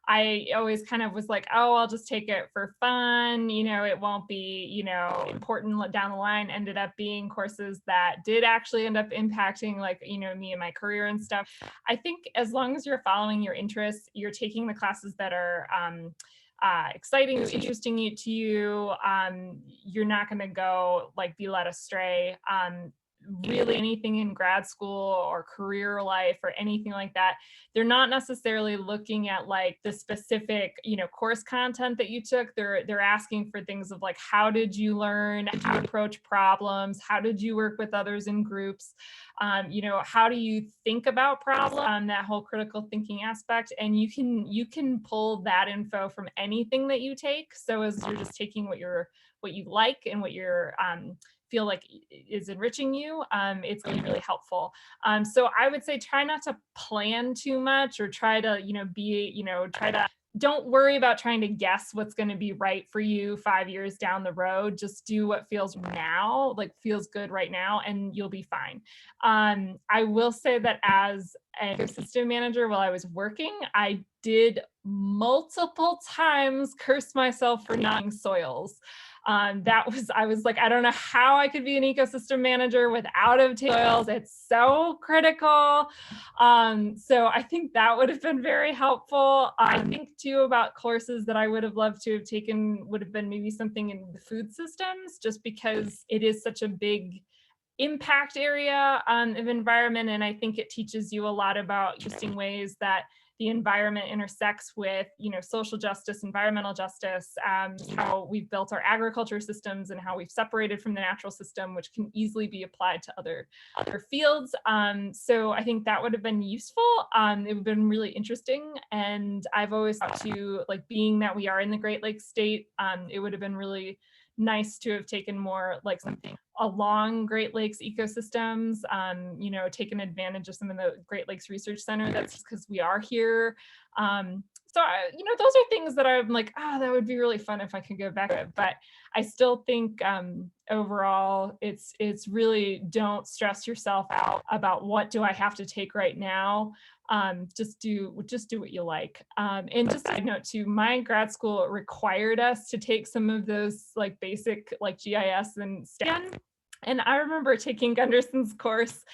I always kind of was like, oh, I'll just take it for fun. It won't be, important down the line, ended up being courses that did actually end up impacting like, me and my career and stuff. I think as long as you're following your interests, you're taking the classes that are, exciting, interesting to you, you're not going to go like be led astray. Really anything in grad school or career life or anything like that, they're not necessarily looking at like the specific, course content that you took. They're asking for things of like, how did you learn how to approach problems? How did you work with others in groups? How do you think about problems? That whole critical thinking aspect. And you can pull that info from anything that you take. So as you're just taking what you like and what you're feel like is enriching you, it's going to be really helpful. So I would say try not to plan too much or try to, don't worry about trying to guess what's going to be right for you 5 years down the road. Just do what feels good right now, and you'll be fine. I will say that as an ecosystem manager while I was working, I did multiple times curse myself for not knowing soils. I was like, I don't know how I could be an ecosystem manager without obtaining soils. It's so critical. So I think that would have been very helpful. I think too about courses that I would have loved to have taken would have been maybe something in the food systems, just because it is such a big impact area of environment. And I think it teaches you a lot about interesting ways that the environment intersects with, social justice, environmental justice, how we've built our agriculture systems and how we've separated from the natural system, which can easily be applied to other fields. So I think that would have been useful. It would have been really interesting. And I've always thought to, like, being that we are in the Great Lakes state, it would have been really nice to have taken more like something along Great Lakes ecosystems, taken advantage of some of the Great Lakes Research Center. That's because we are here. So, those are things that I'm like, that would be really fun if I could go back to it. But I still think overall, it's really don't stress yourself out about what do I have to take right now. Just do what you like. And just a side note too, my grad school required us to take some of those like basic like GIS and stats. And I remember taking Gunderson's course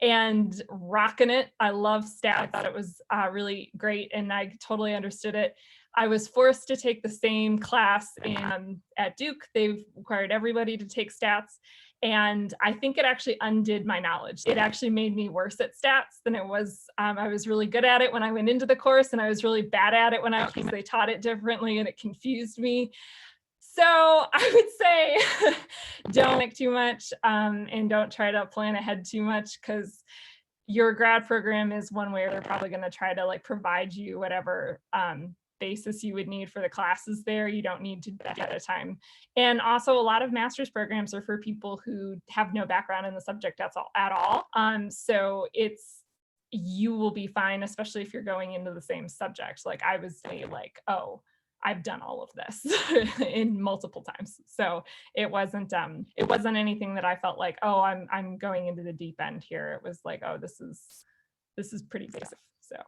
and rocking it. I love stats. I thought it was really great, and I totally understood it. I was forced to take the same class at Duke. They've required everybody to take stats. And I think it actually undid my knowledge. It actually made me worse at stats than it was. I was really good at it when I went into the course, and I was really bad at it when they taught it differently, and it confused me. So I would say don't think too much and don't try to plan ahead too much, because your grad program is one where they're probably going to try to like provide you whatever basis you would need for the classes there. You don't need to do that ahead of time. And also a lot of master's programs are for people who have no background in the subject at all. So you will be fine, especially if you're going into the same subject. Like I was like, oh, I've done all of this in multiple times. So it wasn't anything that I felt like, oh, I'm going into the deep end here. It was like, oh, this is pretty basic. So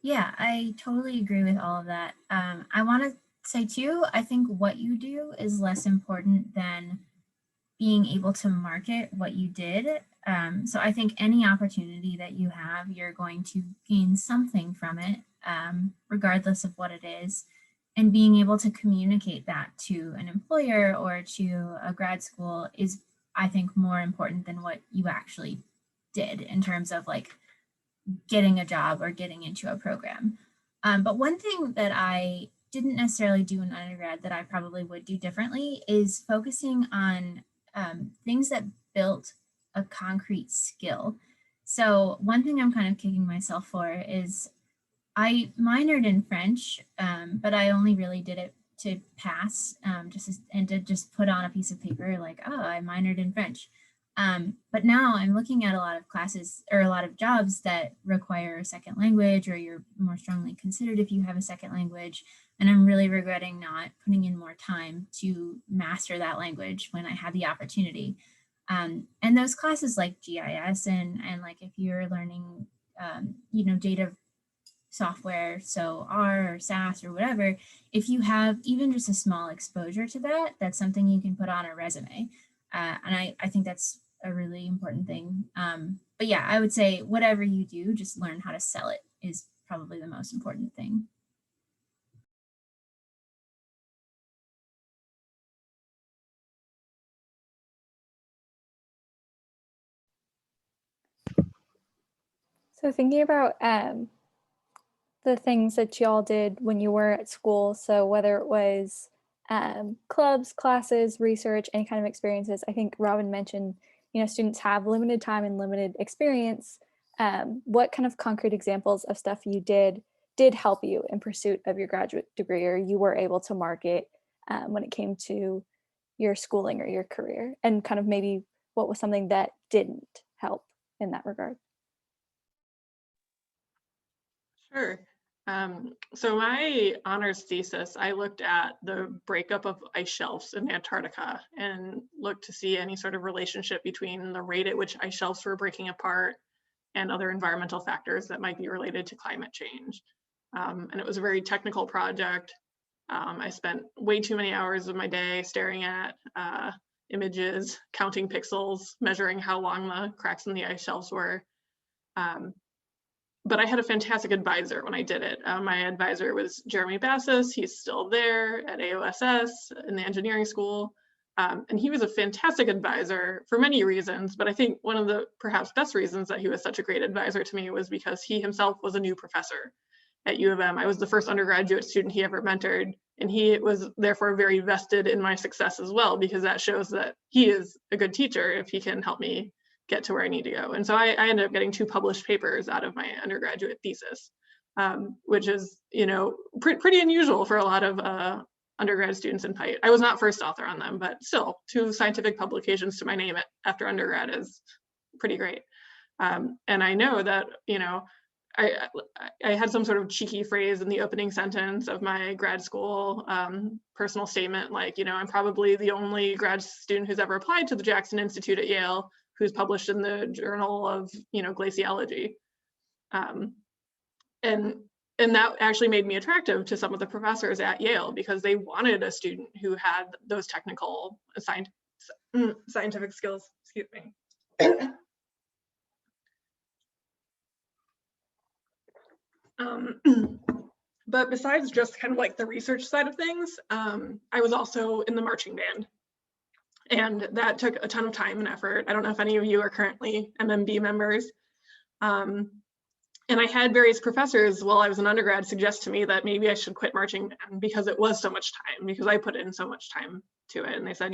Yeah, I totally agree with all of that. I want to say too, I think what you do is less important than being able to market what you did. So I think any opportunity that you have, you're going to gain something from it, regardless of what it is. And being able to communicate that to an employer or to a grad school is, I think, more important than what you actually did in terms of like getting a job or getting into a program. But one thing that I didn't necessarily do in undergrad that I probably would do differently is focusing on things that built a concrete skill. So one thing I'm kind of kicking myself for is I minored in French, but I only really did it to pass, and to just put on a piece of paper like, oh, I minored in French. But now I'm looking at a lot of classes or a lot of jobs that require a second language, or you're more strongly considered if you have a second language. And I'm really regretting not putting in more time to master that language when I had the opportunity. And those classes like GIS and like if you're learning, data software, so R or SAS or whatever, if you have even just a small exposure to that, that's something you can put on a resume. And I think that's a really important thing. But yeah, I would say whatever you do, just learn how to sell it is probably the most important thing. So thinking about the things that y'all did when you were at school, so whether it was clubs, classes, research, any kind of experiences, I think Robin mentioned, students have limited time and limited experience. What kind of concrete examples of stuff you did help you in pursuit of your graduate degree, or you were able to market when it came to your schooling or your career, and kind of maybe what was something that didn't help in that regard? Sure. So my honors thesis, I looked at the breakup of ice shelves in Antarctica and looked to see any sort of relationship between the rate at which ice shelves were breaking apart and other environmental factors that might be related to climate change. And it was a very technical project. I spent way too many hours of my day staring at images, counting pixels, measuring how long the cracks in the ice shelves were. But I had a fantastic advisor when I did it. My advisor was Jeremy Bassis. He's still there at AOSS in the engineering school. And he was a fantastic advisor for many reasons, but I think one of the perhaps best reasons that he was such a great advisor to me was because he himself was a new professor at U of M. I was the first undergraduate student he ever mentored, and he was therefore very vested in my success as well, because that shows that he is a good teacher if he can help me get to where I need to go. And so I ended up getting 2 published papers out of my undergraduate thesis, which is, pretty unusual for a lot of undergrad students in PitE. I was not first author on them, but still 2 scientific publications to my name after undergrad is pretty great. And I know that, I had some sort of cheeky phrase in the opening sentence of my grad school personal statement, like, I'm probably the only grad student who's ever applied to the Jackson Institute at Yale who's published in the Journal of, Glaciology. And that actually made me attractive to some of the professors at Yale, because they wanted a student who had those technical scientific skills, excuse me. But besides just kind of like the research side of things, I was also in the marching band. And that took a ton of time and effort. I don't know if any of you are currently MMB members. And I had various professors while I was an undergrad suggest to me that maybe I should quit marching band because it was so much time, because I put in so much time to it. And they said,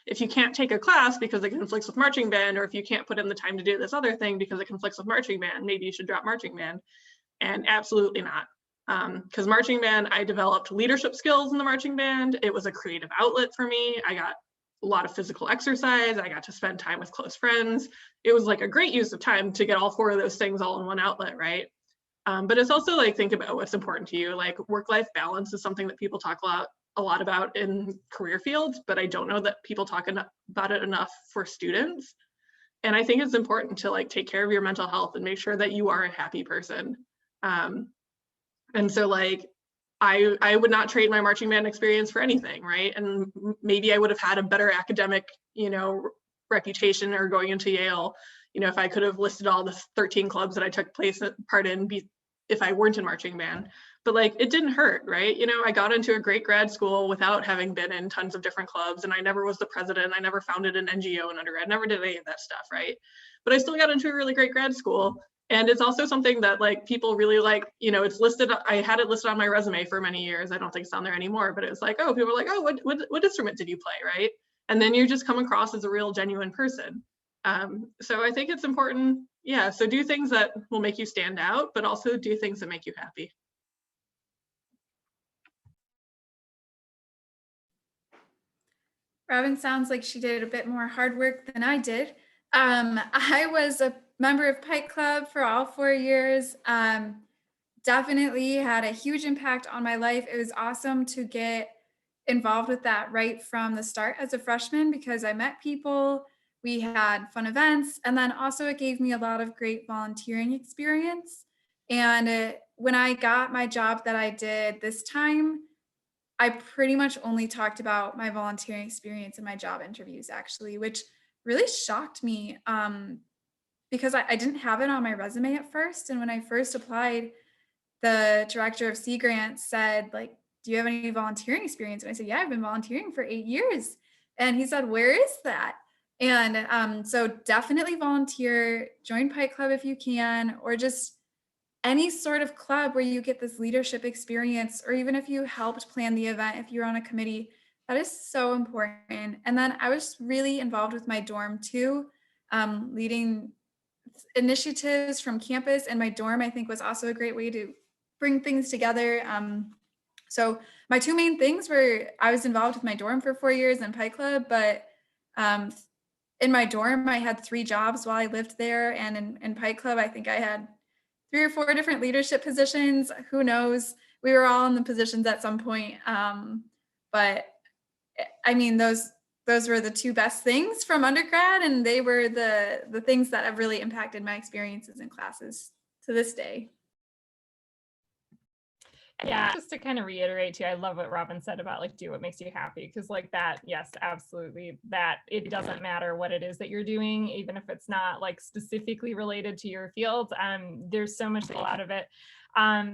if you can't take a class because it conflicts with marching band, or if you can't put in the time to do this other thing because it conflicts with marching band, maybe you should drop marching band. And absolutely not. Because marching band, I developed leadership skills in the marching band. It was a creative outlet for me. I got a lot of physical exercise. I got to spend time with close friends. It was like a great use of time to get all 4 of those things all in one outlet, right? But it's also like, think about what's important to you. Like work-life balance is something that people talk a lot about in career fields, but I don't know that people talk about it enough for students. And I think it's important to like take care of your mental health and make sure that you are a happy person. And so like, I would not trade my marching band experience for anything, right? And maybe I would have had a better academic, reputation or going into Yale you know, if I could have listed all the 13 clubs that I took part in if I weren't in marching band. But like, it didn't hurt, right? You know, I got into a great grad school without having been in tons of different clubs, and I never was the president. I never founded an NGO in undergrad, never did any of that stuff, right? But I still got into a really great grad school. And it's also something that like people really like, you know, it's listed, I had it listed on my resume for many years. I don't think it's on there anymore, but it was like, oh, people are like, oh, what instrument did you play, right? And then you just come across as a real genuine person. So I think it's important, yeah, so do things that will make you stand out, but also do things that make you happy. Robin sounds like she did a bit more hard work than I did. I was a member of PitE Club for all 4 years. Definitely had a huge impact on my life. It was awesome to get involved with that right from the start as a freshman, because I met people, we had fun events, and then also it gave me a lot of great volunteering experience. And when I got my job that I did this time, I pretty much only talked about my volunteering experience in my job interviews, actually, which really shocked me, because I didn't have it on my resume at first. And when I first applied, the director of Sea Grants said, like, do you have any volunteering experience? And I said, yeah, I've been volunteering for 8 years. And he said, where is that? And so definitely volunteer, join PitE Club if you can, or just any sort of club where you get this leadership experience, or even if you helped plan the event, if you're on a committee, that is so important. And then I was really involved with my dorm too, leading initiatives from campus, and my dorm, I think, was also a great way to bring things together. So my two main things were, I was involved with my dorm for 4 years in PitE Club, but in my dorm, I had 3 jobs while I lived there. And in PitE Club, I think I had 3 or 4 different leadership positions. Who knows? We were all in the positions at some point. But I mean, those were the 2 best things from undergrad, and they were the things that have really impacted my experiences in classes to this day. Yeah, just to kind of reiterate too, I love what Robin said about like do what makes you happy, because like that, yes, absolutely, that it doesn't matter what it is that you're doing, even if it's not like specifically related to your field. There's so much out of it.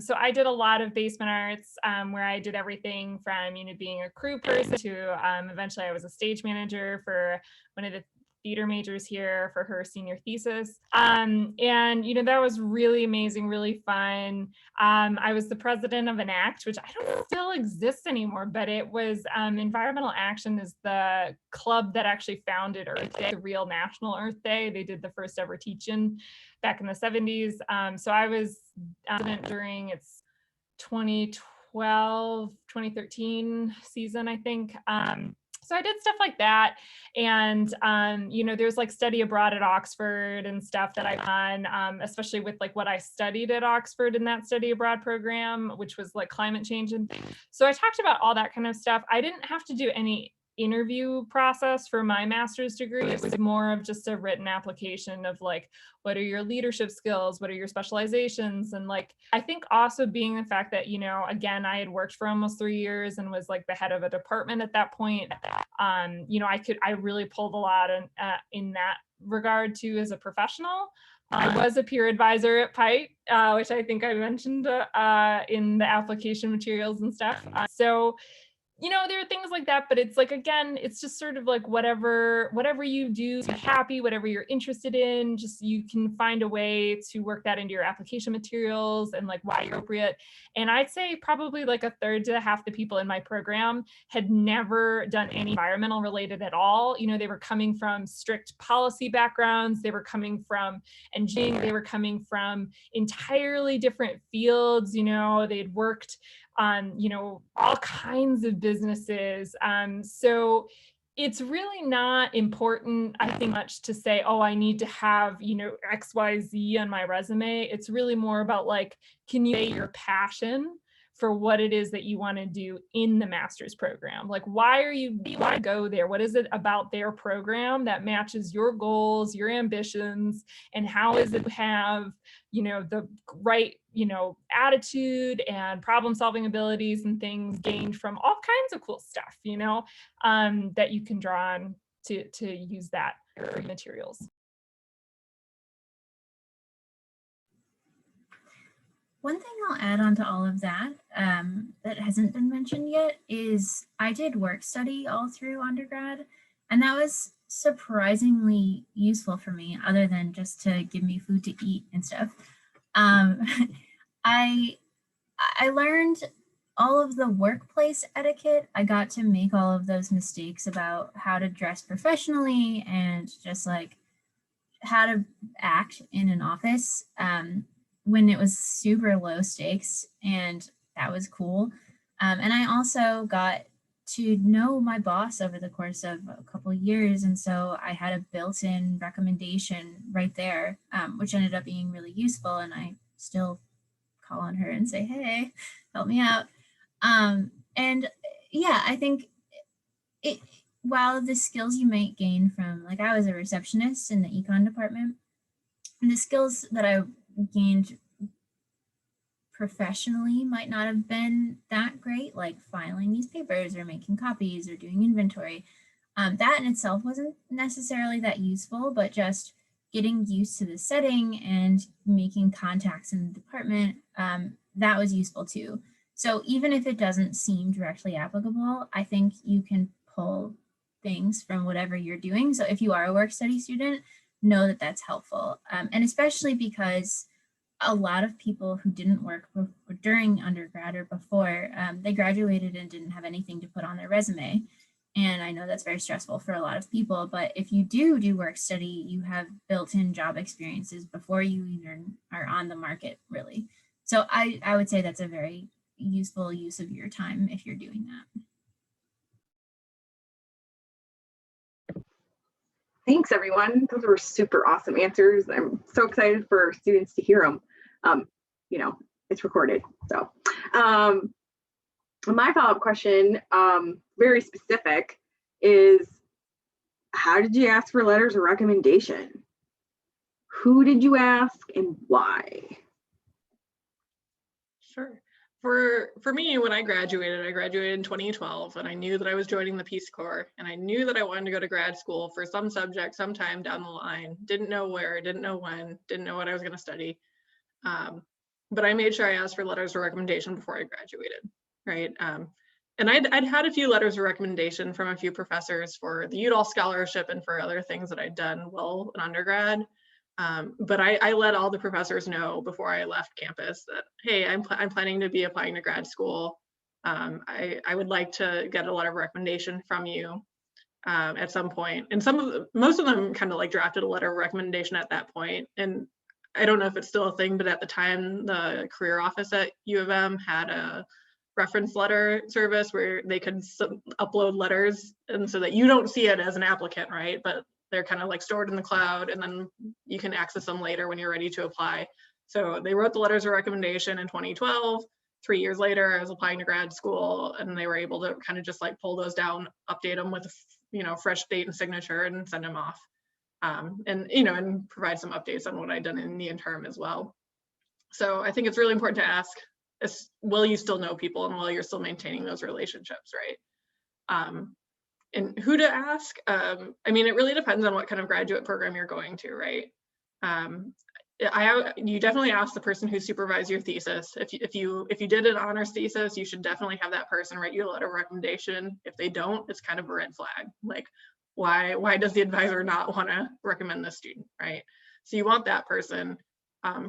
So I did a lot of basement arts, where I did everything from, you know, being a crew person to eventually I was a stage manager for one of the theater majors here for her senior thesis. And, you know, that was really amazing, really fun. I was the president of an ACT, which I don't know if still exists anymore, but it was Environmental Action is the club that actually founded Earth Day, the real National Earth Day. They did the first ever teach-in back in the 70s. So I was president during its 2012, 2013 season, I think. So I did stuff like that. And, you know, there's like study abroad at Oxford and stuff that I've done, especially with like what I studied at Oxford in that study abroad program, which was like climate change. And so I talked about all that kind of stuff. I didn't have to do any interview process for my master's degree. It was more of just a written application of like, what are your leadership skills? What are your specializations? And like, I think also being the fact that, you know, again, I had worked for almost 3 years and was like the head of a department at that point. You know, I really pulled a lot in that regard too as a professional. I was a peer advisor at PitE, which I think I mentioned in the application materials and stuff. So you know, there are things like that, but it's like, again, it's just sort of like whatever you do, be happy, whatever you're interested in, just you can find a way to work that into your application materials and like why appropriate. And I'd say probably like a third to half the people in my program had never done any environmental related at all. You know, they were coming from strict policy backgrounds, they were coming from engineering, they were coming from entirely different fields. You know, they'd worked on, you know, all kinds of businesses. So it's really not important, I think, much to say, oh, I need to have, you know, X, Y, Z on my resume. It's really more about like, can you say your passion for what it is that you want to do in the master's program? Like, why do you want to go there? What is it about their program that matches your goals, your ambitions, and how is it to have, you know, the right, you know, attitude and problem solving abilities and things gained from all kinds of cool stuff, you know, that you can draw on to use that for materials. One thing I'll add on to all of that that hasn't been mentioned yet is I did work study all through undergrad, and that was surprisingly useful for me, other than just to give me food to eat and stuff. Um, I learned all of the workplace etiquette. I got to make all of those mistakes about how to dress professionally and just like how to act in an office when it was super low stakes, and that was cool. And I also got to know my boss over the course of a couple of years, and so I had a built-in recommendation right there, which ended up being really useful. And I still call on her and say, "Hey, help me out." And yeah, I think it, while the skills you might gain from, like, I was a receptionist in the econ department, and the skills that I gained professionally might not have been that great, like filing these papers or making copies or doing inventory. That in itself wasn't necessarily that useful, but just getting used to the setting and making contacts in the department, that was useful too. So even if it doesn't seem directly applicable, I think you can pull things from whatever you're doing. So if you are a work study student, know that that's helpful. And especially because a lot of people who didn't work during undergrad or before, they graduated and didn't have anything to put on their resume. And I know that's very stressful for a lot of people, but if you do work study, you have built-in job experiences before you even are on the market, really. So I would say that's a very useful use of your time if you're doing that. Thanks, everyone. Those were super awesome answers. I'm so excited for students to hear them. You know, it's recorded. So my follow-up question, very specific, is how did you ask for letters of recommendation? Who did you ask and why? Sure. For me, when I graduated in 2012, and I knew that I was joining the Peace Corps, and I knew that I wanted to go to grad school for some subject sometime down the line. Didn't know where, didn't know when, didn't know what I was going to study. But I made sure I asked for letters of recommendation before I graduated, right? And I'd had a few letters of recommendation from a few professors for the Udall Scholarship and for other things that I'd done well in undergrad. But I let all the professors know before I left campus that, hey, I'm planning to be applying to grad school. I would like to get a letter of recommendation from you at some point. And most of them kind of like drafted a letter of recommendation at that point. And I don't know if it's still a thing, but at the time, the career office at U of M had a reference letter service where they could upload letters, and so that you don't see it as an applicant, right? But they're kind of like stored in the cloud, and then you can access them later when you're ready to apply. So they wrote the letters of recommendation in 2012. 3 years later, I was applying to grad school, and they were able to kind of just like pull those down, update them with, you know, fresh date and signature, and send them off. And, you know, and provide some updates on what I'd done in the interim as well. So I think it's really important to ask, will you still know people, and will you're still maintaining those relationships, right? And who to ask? I mean, it really depends on what kind of graduate program you're going to, right? You definitely ask the person who supervised your thesis. If you did an honors thesis, you should definitely have that person write you a letter of recommendation. If they don't, it's kind of a red flag. Like, why does the advisor not want to recommend this student, right? So you want that person.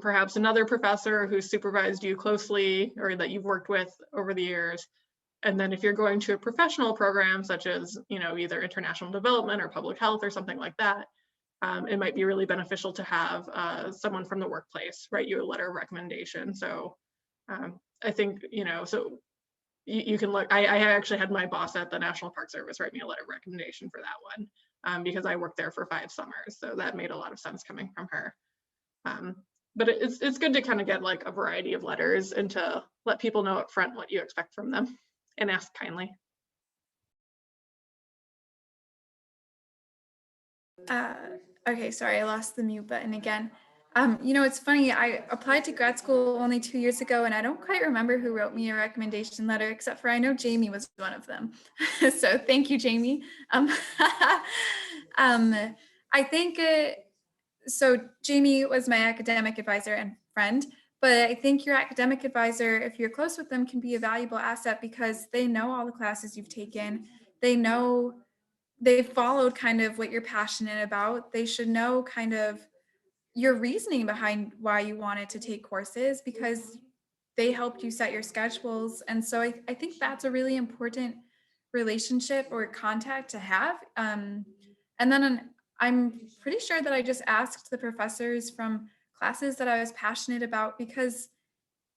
Perhaps another professor who supervised you closely or that you've worked with over the years. And then if you're going to a professional program, such as, you know, either international development or public health or something like that, it might be really beneficial to have someone from the workplace write you a letter of recommendation. So I think, you know, so you can look, I actually had my boss at the National Park Service write me a letter of recommendation for that one because I worked there for 5 summers. So that made a lot of sense coming from her. But it's good to kind of get like a variety of letters and to let people know up front what you expect from them and ask kindly. Okay, sorry, I lost the mute button again. You know, it's funny, I applied to grad school only 2 years ago, and I don't quite remember who wrote me a recommendation letter, except for I know Jamie was one of them. So thank you, Jamie. I think, so Jamie was my academic advisor and friend, But I think your academic advisor, if you're close with them, can be a valuable asset because they know all the classes you've taken. They know, they've followed kind of what you're passionate about. They should know kind of your reasoning behind why you wanted to take courses because they helped you set your schedules. And so I think that's a really important relationship or contact to have. And then I'm pretty sure that I just asked the professors from classes that I was passionate about because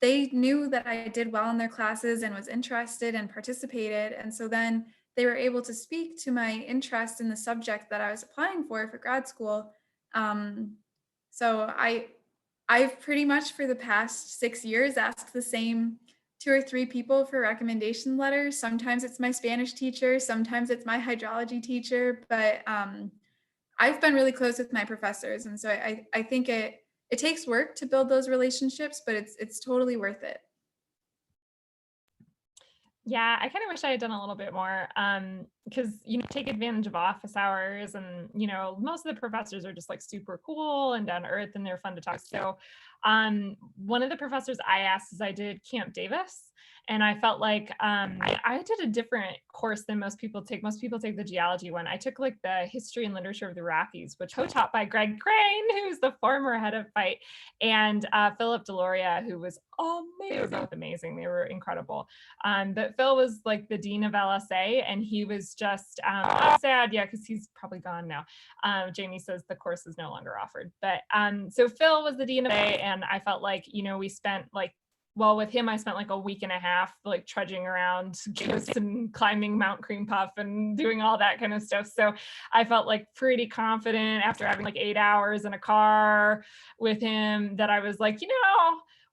they knew that I did well in their classes and was interested and participated. And so then they were able to speak to my interest in the subject that I was applying for grad school. So I've pretty much for the past 6 years asked the same 2 or 3 people for recommendation letters. Sometimes it's my Spanish teacher, sometimes it's my hydrology teacher, but I've been really close with my professors. And so I think it takes work to build those relationships, but it's totally worth it. Yeah, I kind of wish I had done a little bit more because, take advantage of office hours and, most of the professors are just like super cool and down to earth and they're fun to talk to. So one of the professors I asked is I did Camp Davis and I felt like I did a different course than most people take. Most people take the geology one. I took like the history and literature of the Rockies, which was taught by Greg Crane, who's the former head of PitE, and Philip Deloria, who was amazing. They were both amazing. They were incredible. But Phil was like the dean of LSA, and he was just sad, yeah, because he's probably gone now. Jamie says the course is no longer offered. But so Phil was the dean of LSA, and I felt like, we spent like, well, with him, I spent like a week and a half like trudging around coasts and climbing Mount Cream Puff and doing all that kind of stuff. So I felt like pretty confident after having like 8 hours in a car with him that I was like,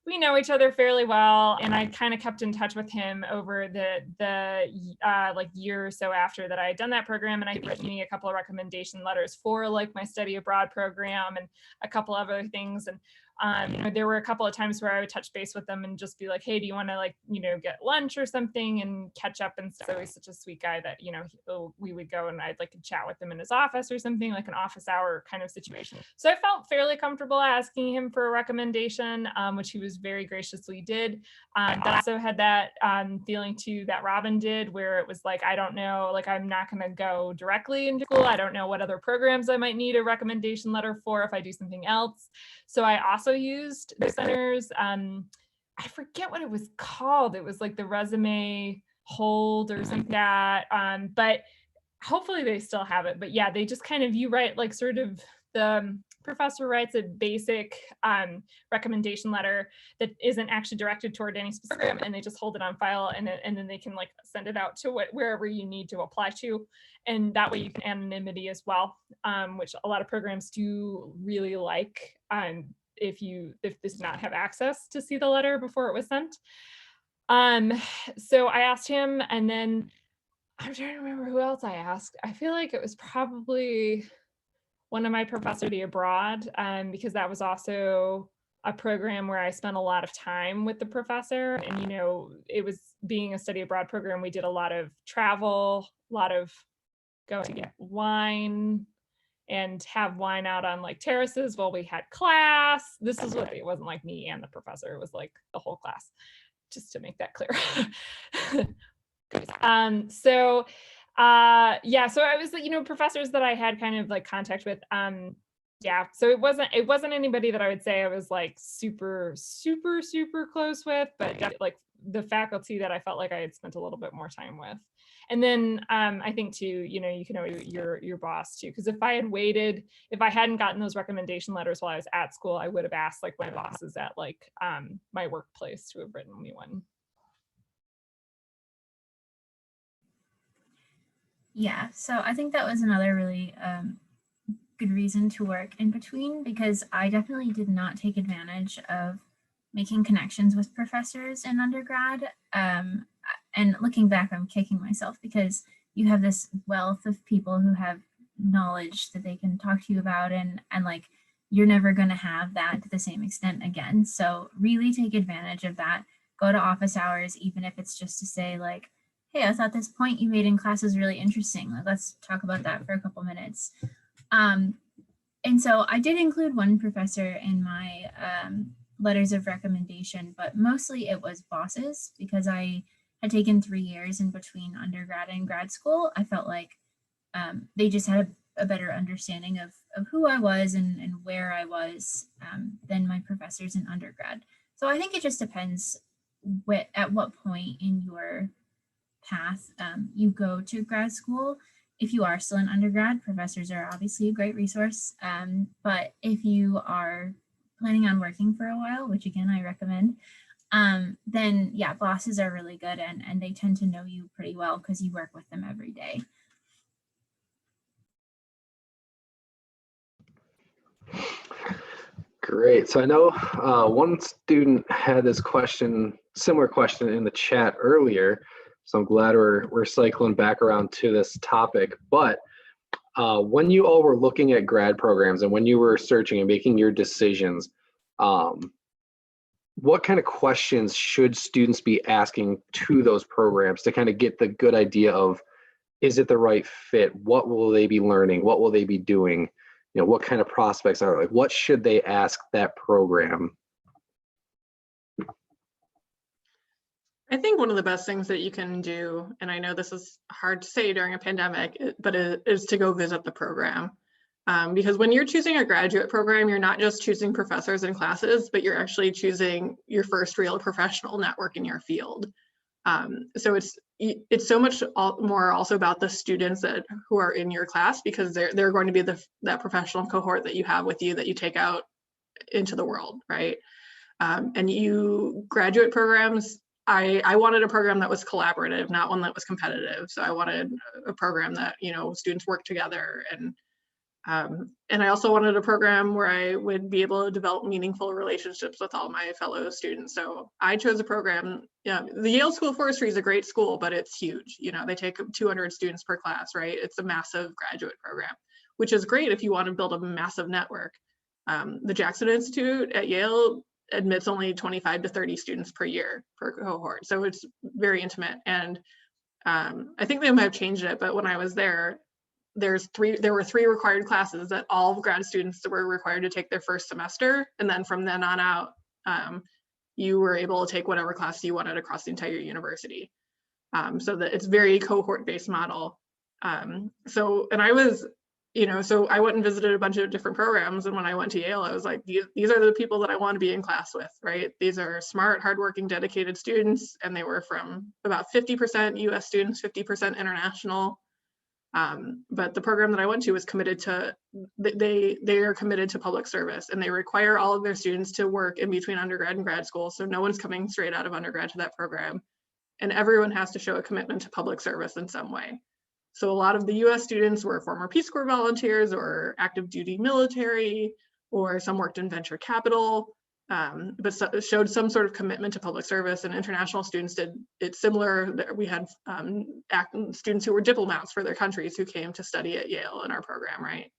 we know each other fairly well. And I kind of kept in touch with him over the like year or so after that I had done that program. And I written me a couple of recommendation letters for like my study abroad program and a couple of other things. And there were a couple of times where I would touch base with them and just be like, hey, do you want to like, get lunch or something and catch up and stuff. So he's such a sweet guy that, we would go and I'd like to chat with him in his office or something, like an office hour kind of situation. So I felt fairly comfortable asking him for a recommendation, which he was very graciously did. But I also had that feeling too that Robin did, where it was like, I don't know, like I'm not going to go directly into school. I don't know what other programs I might need a recommendation letter for if I do something else. So I also used the center's, I forget what it was called. It was like the resume hold or something like that. But hopefully they still have it. But yeah, they just kind of, you write like sort of the professor writes a basic recommendation letter that isn't actually directed toward any specific program, and they just hold it on file, and then they can like send it out to wherever you need to apply to, and that way you can anonymity as well, which a lot of programs do really like. If this did not have access to see the letter before it was sent. So I asked him, and then I'm trying to remember who else I asked. I feel like it was probably one of my professors abroad, because that was also a program where I spent a lot of time with the professor. And, it was being a study abroad program. We did a lot of travel, a lot of going to get wine and have wine out on like terraces while we had class. This is what it wasn't like me and the professor. It was like the whole class, just to make that clear. So I was, professors that I had kind of like contact with, so it wasn't anybody that I would say I was like super close with, but like the faculty that I felt like I had spent a little bit more time with. And then I think too, you can know your boss too, because if I hadn't gotten those recommendation letters while I was at school, I would have asked like my bosses at like my workplace to have written me one. Yeah, so I think that was another really good reason to work in between, because I definitely did not take advantage of making connections with professors in undergrad. And looking back, I'm kicking myself because you have this wealth of people who have knowledge that they can talk to you about, and like you're never going to have that to the same extent again. So really take advantage of that. Go to office hours, even if it's just to say like, hey, I thought this point you made in class is really interesting. Like, let's talk about that for a couple minutes. And so I did include one professor in my letters of recommendation, but mostly it was bosses because I had taken 3 years in between undergrad and grad school. I felt like they just had a better understanding of who I was and where I was than my professors in undergrad. So I think it just depends at what point in your path you go to grad school. If you are still in undergrad, professors are obviously a great resource. But if you are planning on working for a while, which again, I recommend, then yeah, bosses are really good and they tend to know you pretty well because you work with them every day. Great. So I know one student had this similar question in the chat earlier. So I'm glad we're cycling back around to this topic. But when you all were looking at grad programs and when you were searching and making your decisions, what kind of questions should students be asking to those programs to kind of get the good idea of, is it the right fit? What will they be learning? What will they be doing? You know, what kind of prospects are like? What should they ask that program? I think one of the best things that you can do, and I know this is hard to say during a pandemic, but it is to go visit the program. Because when you're choosing a graduate program, you're not just choosing professors and classes, but you're actually choosing your first real professional network in your field. So it's so much more also about the students who are in your class, because they're going to be that professional cohort that you have with you that you take out into the world, right? And graduate programs, I wanted a program that was collaborative, not one that was competitive. So I wanted a program that, you know, students work together, and I also wanted a program where I would be able to develop meaningful relationships with all my fellow students. So I chose a program. Yeah, the Yale School of Forestry is a great school, but it's huge. You know, they take 200 students per class, right? It's a massive graduate program, which is great if you want to build a massive network. The Jackson Institute at Yale admits only 25 to 30 students per year per cohort. So it's very intimate. And I think they might have changed it, but when I was there, there were 3 required classes that all grad students were required to take their first semester. And then from then on out, you were able to take whatever class you wanted across the entire university. So that it's very cohort-based model. So I was, you know, so I went and visited a bunch of different programs. And when I went to Yale, I was like, these are the people that I want to be in class with, right? These are smart, hardworking, dedicated students. And they were from about 50% US students, 50% international. But the program that I went to was committed to, they are committed to public service, and they require all of their students to work in between undergrad and grad school. So no one's coming straight out of undergrad to that program. And everyone has to show a commitment to public service in some way. So a lot of the US students were former Peace Corps volunteers or active duty military, or some worked in venture capital, but showed some sort of commitment to public service. And international students did it similar. We had students who were diplomats for their countries who came to study at Yale in our program, right?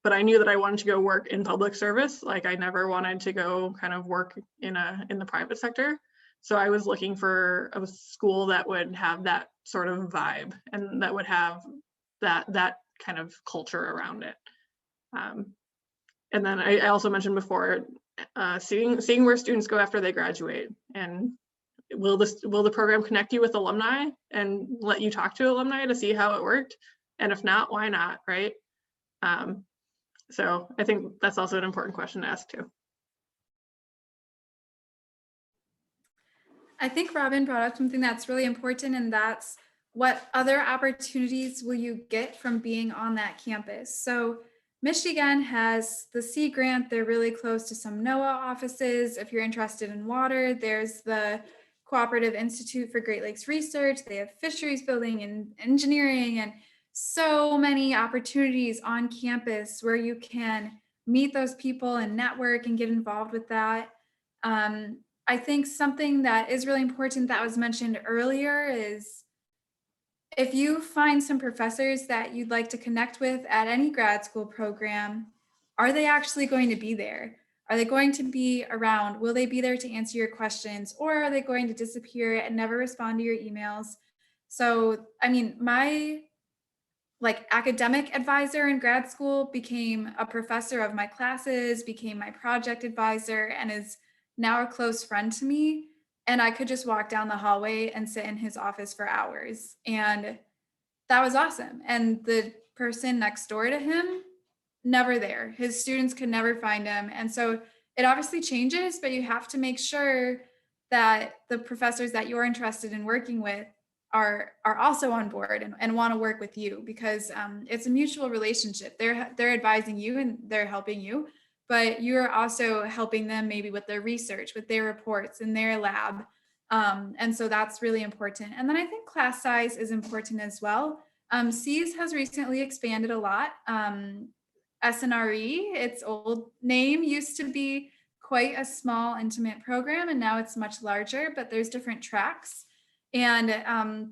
But I knew that I wanted to go work in public service. Like, I never wanted to go kind of work in the private sector. So I was looking for a school that would have that sort of vibe and that would have that kind of culture around it. And then I also mentioned before, seeing where students go after they graduate, and will the program connect you with alumni and let you talk to alumni to see how it worked? And if not, why not, right? So I think that's also an important question to ask too. I think Robin brought up something that's really important, and that's what other opportunities will you get from being on that campus? So Michigan has the Sea Grant. They're really close to some NOAA offices. If you're interested in water, there's the Cooperative Institute for Great Lakes Research. They have fisheries building and engineering, and so many opportunities on campus where you can meet those people and network and get involved with that. I think something that is really important that was mentioned earlier is, if you find some professors that you'd like to connect with at any grad school program, are they actually going to be there? Are they going to be around? Will they be there to answer your questions? Or are they going to disappear and never respond to your emails? So, I mean, like academic advisor in grad school, became a professor of my classes, became my project advisor, and is now a close friend to me. And I could just walk down the hallway and sit in his office for hours. And that was awesome. And the person next door to him, never there. His students could never find him. And so it obviously changes, but you have to make sure that the professors that you're interested in working with are also on board and want to work with you, because it's a mutual relationship. They're advising you and they're helping you, but you're also helping them maybe with their research, with their reports in their lab. And so that's really important. And then I think class size is important as well. C's has recently expanded a lot. SNRE, its old name, used to be quite a small, intimate program, and now it's much larger, but there's different tracks. And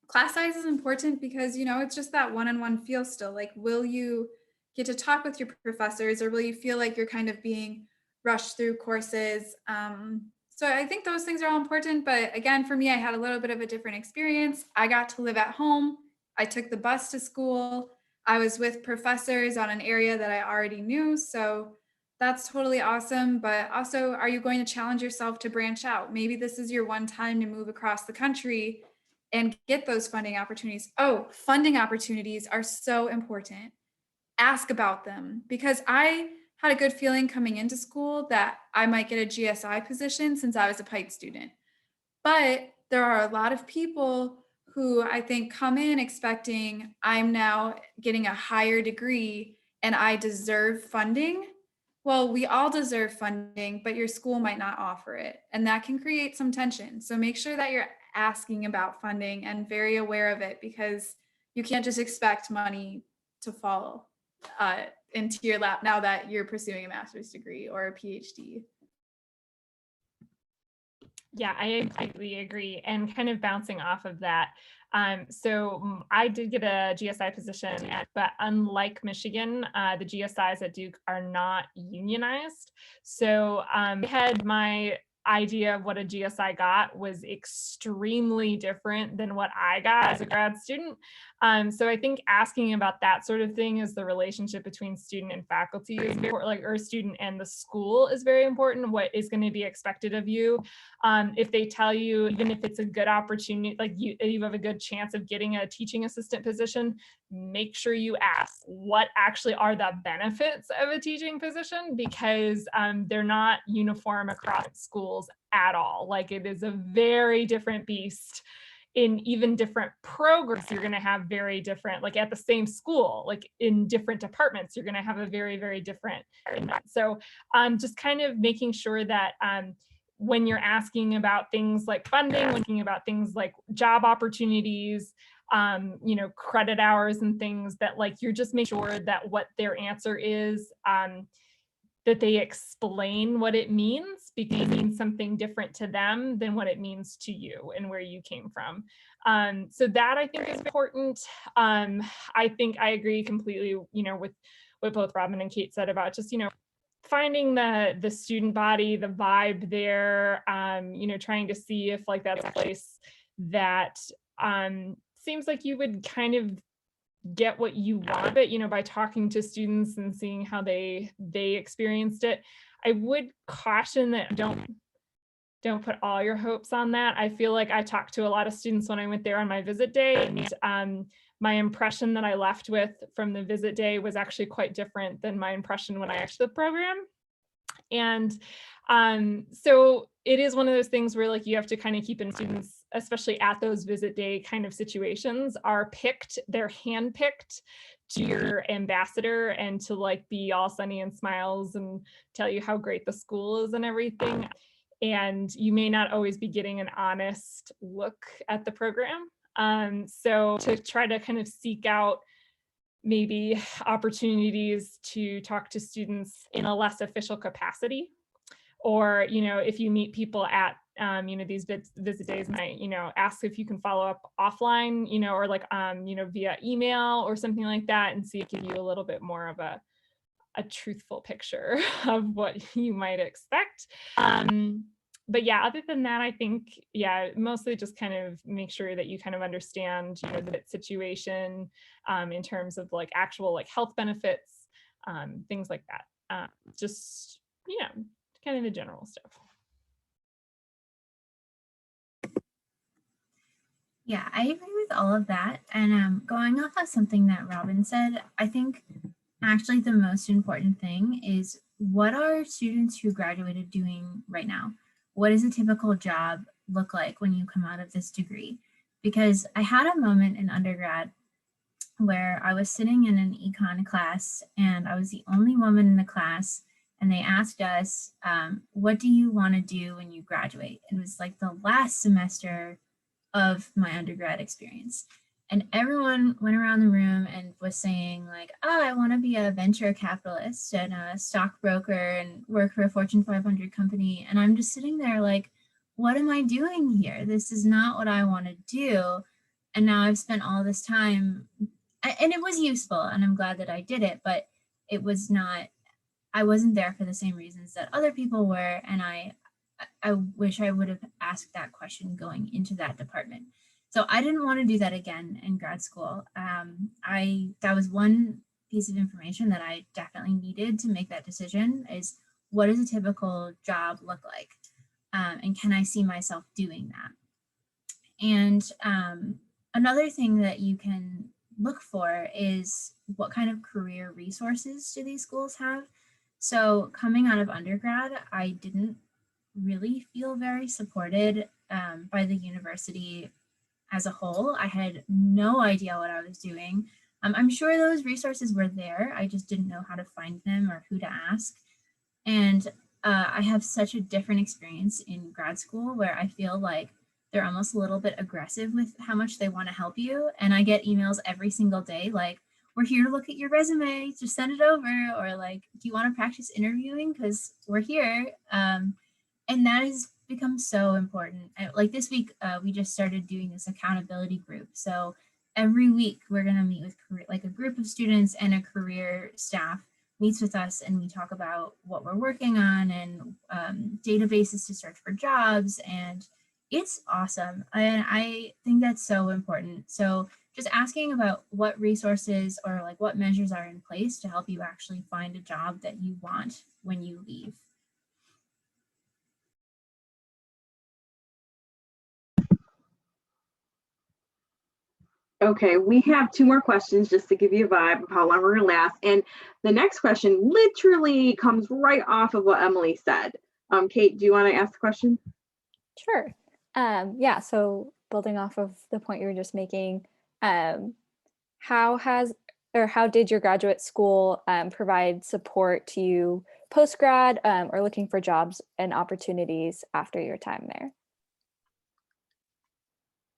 class size is important because, you know, it's just that one-on-one feel still. Like, will you get to talk with your professors, or will you feel like you're kind of being rushed through courses? So I think those things are all important. But again, for me, I had a little bit of a different experience. I got to live at home. I took the bus to school. I was with professors on an area that I already knew. So that's totally awesome. But also, are you going to challenge yourself to branch out? Maybe this is your one time to move across the country and get those funding opportunities. Oh, funding opportunities are so important. Ask about them, because I had a good feeling coming into school that I might get a GSI position since I was a PitE student. But there are a lot of people who I think come in expecting I'm now getting a higher degree and I deserve funding. Well, we all deserve funding, but your school might not offer it. And that can create some tension. So make sure that you're asking about funding and very aware of it, because you can't just expect money to fall into your lap now that you're pursuing a master's degree or a PhD. Yeah, I completely agree. And kind of bouncing off of that, so I did get a GSI position, but unlike Michigan, the GSIs at Duke are not unionized. So I had my idea of what a GSI got was extremely different than what I got as a grad student. So I think asking about that sort of thing, is the relationship between student and faculty is important, like, or student and the school is very important. What is going to be expected of you? If they tell you, even if it's a good opportunity, like you have a good chance of getting a teaching assistant position, make sure you ask what actually are the benefits of a teaching position, because they're not uniform across schools at all. Like, it is a very different beast. In even different programs, you're going to have very different, like at the same school, like in different departments, you're going to have a very, very different. So just kind of making sure that when you're asking about things like funding, thinking about things like job opportunities, you know, credit hours and things, that like you're just making sure that what their answer is, that they explain what it means, because it means something different to them than what it means to you and where you came from. So that I think is important. I think I agree completely, you know, with what both Robin and Kate said about just, you know, finding the student body, the vibe there, you know, trying to see if like that's a place that seems like you would kind of get what you want, but you know, by talking to students and seeing how they experienced it. I would caution that don't put all your hopes on that. I feel like I talked to a lot of students when I went there on my visit day, and my impression that I left with from the visit day was actually quite different than my impression when I actually the program. And so it is one of those things where like you have to kind of keep in students, especially at those visit day kind of situations, are picked, they're handpicked to your ambassador and to like be all sunny and smiles and tell you how great the school is and everything. And you may not always be getting an honest look at the program. So to try to kind of seek out maybe opportunities to talk to students in a less official capacity, or, you know, if you meet people at, you know, these visit days, might, you know, ask if you can follow up offline, you know, or like, you know, via email or something like that, and see if give you a little bit more of a truthful picture of what you might expect. but yeah, other than that, I think, yeah, mostly just kind of make sure that you kind of understand, you know, the situation in terms of like actual like health benefits, things like that. Just, yeah, kind of the general stuff. Yeah, I agree with all of that. And going off of something that Robin said, I think actually the most important thing is, what are students who graduated doing right now? What does a typical job look like when you come out of this degree? Because I had a moment in undergrad where I was sitting in an econ class and I was the only woman in the class, and they asked us, what do you want to do when you graduate? It was like the last semester of my undergrad experience. And everyone went around the room and was saying like, oh, I want to be a venture capitalist and a stockbroker and work for a Fortune 500 company. And I'm just sitting there like, what am I doing here? This is not what I want to do. And now I've spent all this time, and it was useful, and I'm glad that I did it, but it was not, I wasn't there for the same reasons that other people were. And I wish I would have asked that question going into that department. So I didn't want to do that again in grad school. That was one piece of information that I definitely needed to make that decision, is what does a typical job look like? And can I see myself doing that? And another thing that you can look for is, what kind of career resources do these schools have? So coming out of undergrad, I didn't really feel very supported by the university as a whole. I had no idea what I was doing. I'm sure those resources were there. I just didn't know how to find them or who to ask. And I have such a different experience in grad school, where I feel like they're almost a little bit aggressive with how much they want to help you. And I get emails every single day like, we're here to look at your resume, just send it over. Or like, do you want to practice interviewing? Because we're here. And that has become so important. Like this week, we just started doing this accountability group. So every week we're going to meet with like a group of students, and a career staff meets with us, and we talk about what we're working on and databases to search for jobs. And it's awesome. And I think that's so important. So just asking about what resources or like what measures are in place to help you actually find a job that you want when you leave. Okay, we have 2 more questions just to give you a vibe of how long we're gonna last. And the next question literally comes right off of what Emily said. Kate, do you want to ask the question? Sure. Yeah, so building off of the point you were just making, how did your graduate school provide support to you post-grad or looking for jobs and opportunities after your time there?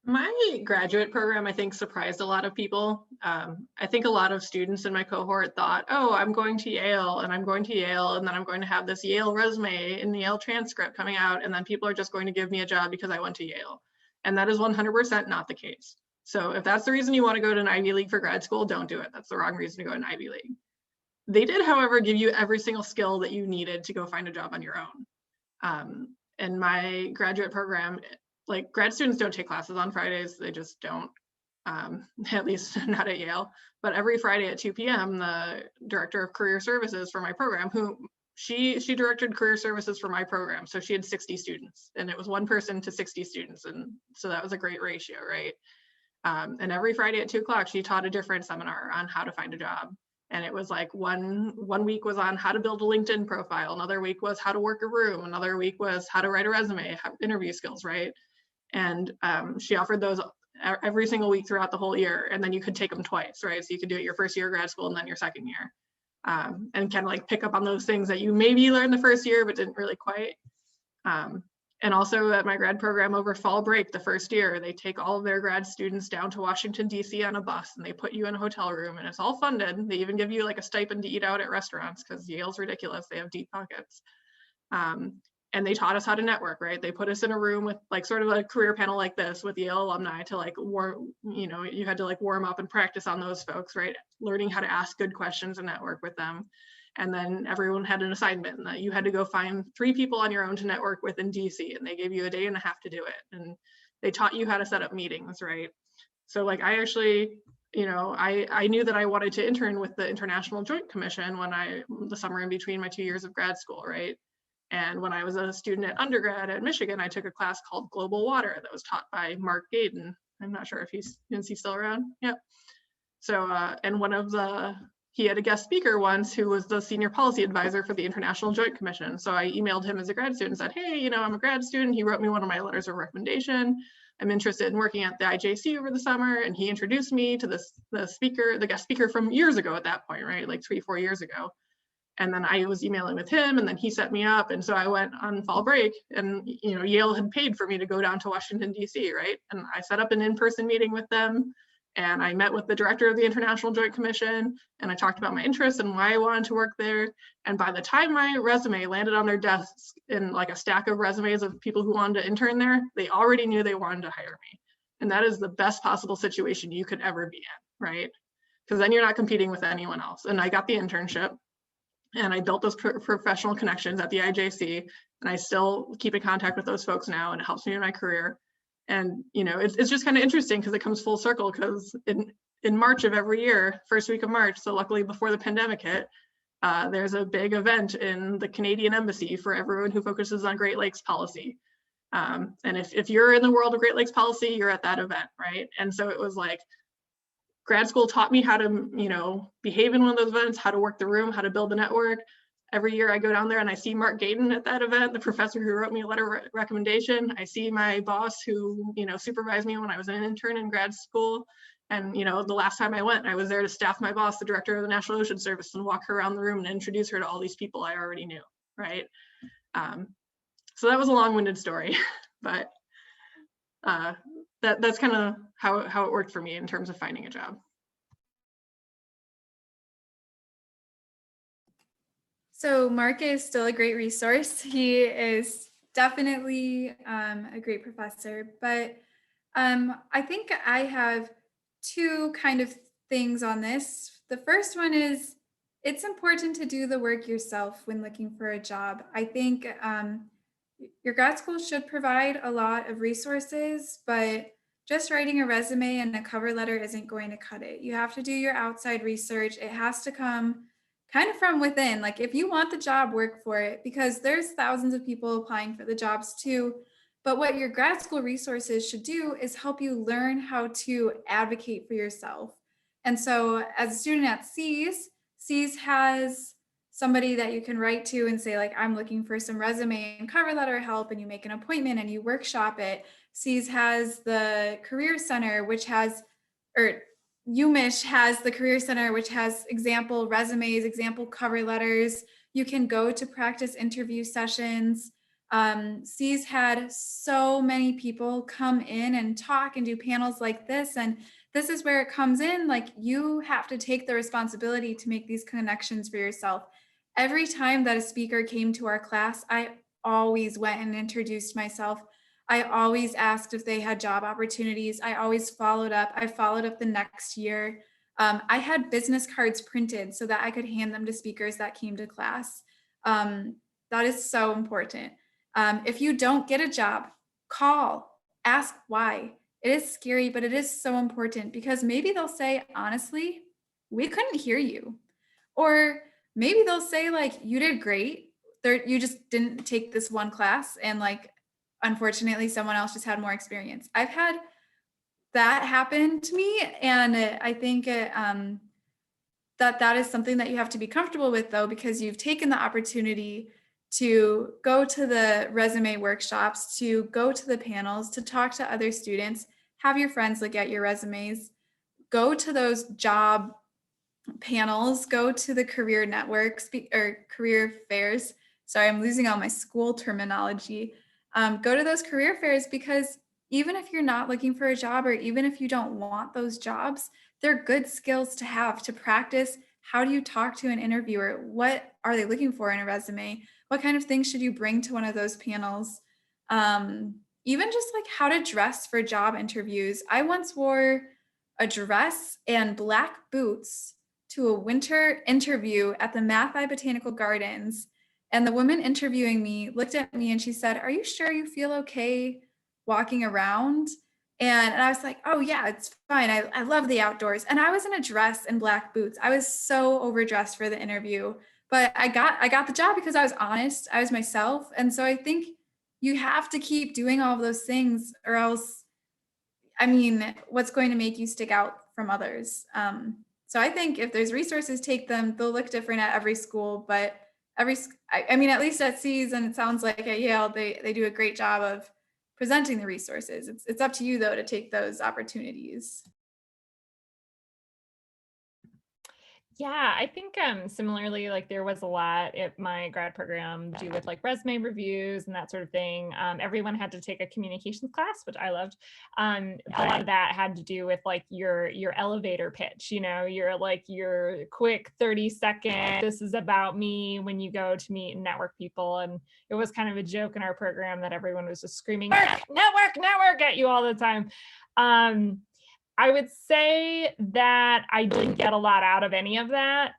My graduate program, I think, surprised a lot of people. I think a lot of students in my cohort thought, oh, I'm going to Yale, and I'm going to Yale, and then I'm going to have this Yale resume and the Yale transcript coming out, and then people are just going to give me a job because I went to Yale. And that is 100% not the case. So if that's the reason you want to go to an Ivy League for grad school, don't do it. That's the wrong reason to go to an Ivy League. They did, however, give you every single skill that you needed to go find a job on your own. And my graduate program, like grad students don't take classes on Fridays, they just don't, at least not at Yale. But every Friday at 2 p.m., the director of career services for my program, she directed career services for my program. So she had 60 students, and it was 1 person to 60 students. And so that was a great ratio, right? And every Friday at 2 o'clock, she taught a different seminar on how to find a job. And it was like one week was on how to build a LinkedIn profile. Another week was how to work a room. Another week was how to write a resume, interview skills, right? And she offered those every single week throughout the whole year. And then you could take them twice, right? So you could do it your first year of grad school and then your second year. And kind of like pick up on those things that you maybe learned the first year, but didn't really quite. And also at my grad program over fall break, the first year, they take all of their grad students down to Washington, D.C. on a bus, and they put you in a hotel room, and it's all funded. They even give you like a stipend to eat out at restaurants, because Yale's ridiculous. They have deep pockets. And they taught us how to network, right? They put us in a room with like sort of a career panel like this with Yale alumni to like you had to like warm up and practice on those folks, right? Learning how to ask good questions and network with them. And then everyone had an assignment that you had to go find 3 people on your own to network with in DC, and they gave you a day and a half to do it. And they taught you how to set up meetings, right? So like I actually, I knew that I wanted to intern with the International Joint Commission the summer in between my 2 years of grad school, right? And when I was a student at undergrad at Michigan, I took a class called Global Water that was taught by Mark Gaydon. I'm not sure if is he still around? Yep. So, and he had a guest speaker once who was the senior policy advisor for the International Joint Commission. So I emailed him as a grad student and said, hey, I'm a grad student. He wrote me one of my letters of recommendation. I'm interested in working at the IJC over the summer. And he introduced me to the guest speaker from years ago at that point, right? Like 3-4 years ago. And then I was emailing with him, and then he set me up. And so I went on fall break, and Yale had paid for me to go down to Washington, DC, right? And I set up an in-person meeting with them. And I met with the director of the International Joint Commission, and I talked about my interests and why I wanted to work there. And by the time my resume landed on their desks in like a stack of resumes of people who wanted to intern there, they already knew they wanted to hire me. And that is the best possible situation you could ever be in, right? Because then you're not competing with anyone else. And I got the internship, and I built those professional connections at the IJC, and I still keep in contact with those folks now, and it helps me in my career. And it's just kind of interesting because it comes full circle, because in March of every year, first week of March, so luckily before the pandemic hit, there's a big event in the Canadian Embassy for everyone who focuses on Great Lakes policy. And if you're in the world of Great Lakes policy, you're at that event, right? And so it was like, grad school taught me how to, behave in one of those events, how to work the room, how to build a network. Every year I go down there and I see Mark Gaydon at that event, the professor who wrote me a letter of recommendation. I see my boss who, supervised me when I was an intern in grad school. And, the last time I went, I was there to staff my boss, the director of the National Ocean Service, and walk her around the room and introduce her to all these people I already knew, right? So that was a long-winded story, but that's kind of how it worked for me in terms of finding a job. So Mark is still a great resource. He is definitely a great professor, but I think I have 2 kind of things on this. The first one is it's important to do the work yourself when looking for a job. I think your grad school should provide a lot of resources, but just writing a resume and a cover letter isn't going to cut it. You have to do your outside research. It has to come kind of from within. Like if you want the job, work for it, because there's thousands of people applying for the jobs too. But what your grad school resources should do is help you learn how to advocate for yourself. And so as a student at SEAS has somebody that you can write to and say, like, I'm looking for some resume and cover letter help, and you make an appointment and you workshop it. SEAS has the Career Center, which has, or UMich has the Career Center, which has example resumes, example cover letters. You can go to practice interview sessions. SEAS had so many people come in and talk and do panels like this. And this is where it comes in. Like, you have to take the responsibility to make these connections for yourself. Every time that a speaker came to our class, I always went and introduced myself. I always asked if they had job opportunities. I always followed up. I followed up the next year. I had business cards printed so that I could hand them to speakers that came to class. That is so important. If you don't get a job, call, ask why. It is scary, but it is so important, because maybe they'll say, honestly, we couldn't hear you. Or maybe they'll say, like, you did great. You just didn't take this one class, and like, unfortunately, someone else just had more experience. I've had that happen to me. And I think that is something that you have to be comfortable with, though, because you've taken the opportunity to go to the resume workshops, to go to the panels, to talk to other students, have your friends look at your resumes, go to those job panels, go to the career networks or career fairs. Sorry, I'm losing all my school terminology. Go to those career fairs, because even if you're not looking for a job, or even if you don't want those jobs, they're good skills to have to practice. How do you talk to an interviewer? What are they looking for in a resume? What kind of things should you bring to one of those panels? Even just like how to dress for job interviews. I once wore a dress and black boots to a winter interview at the Mathi Botanical Gardens. And the woman interviewing me looked at me and she said, "Are you sure you feel okay walking around?" And I was like, "Oh yeah, it's fine. I love the outdoors." And I was in a dress and black boots. I was so overdressed for the interview, but I got the job because I was honest. I was myself. And so I think you have to keep doing all of those things, or else, I mean, what's going to make you stick out from others? So I think if there's resources, take them. They'll look different at every school, but I mean, at least at C's, and it sounds like at Yale, they do a great job of presenting the resources. It's up to you though to take those opportunities. Yeah, I think similarly, like there was a lot at my grad program to do with like resume reviews and that sort of thing. Everyone had to take a communications class, which I loved. A lot of that had to do with like your elevator pitch, you know, your quick 30-second, this is about me, when you go to meet and network people. And it was kind of a joke in our program that everyone was just screaming, network at you all the time. I would say that I didn't get a lot out of any of that.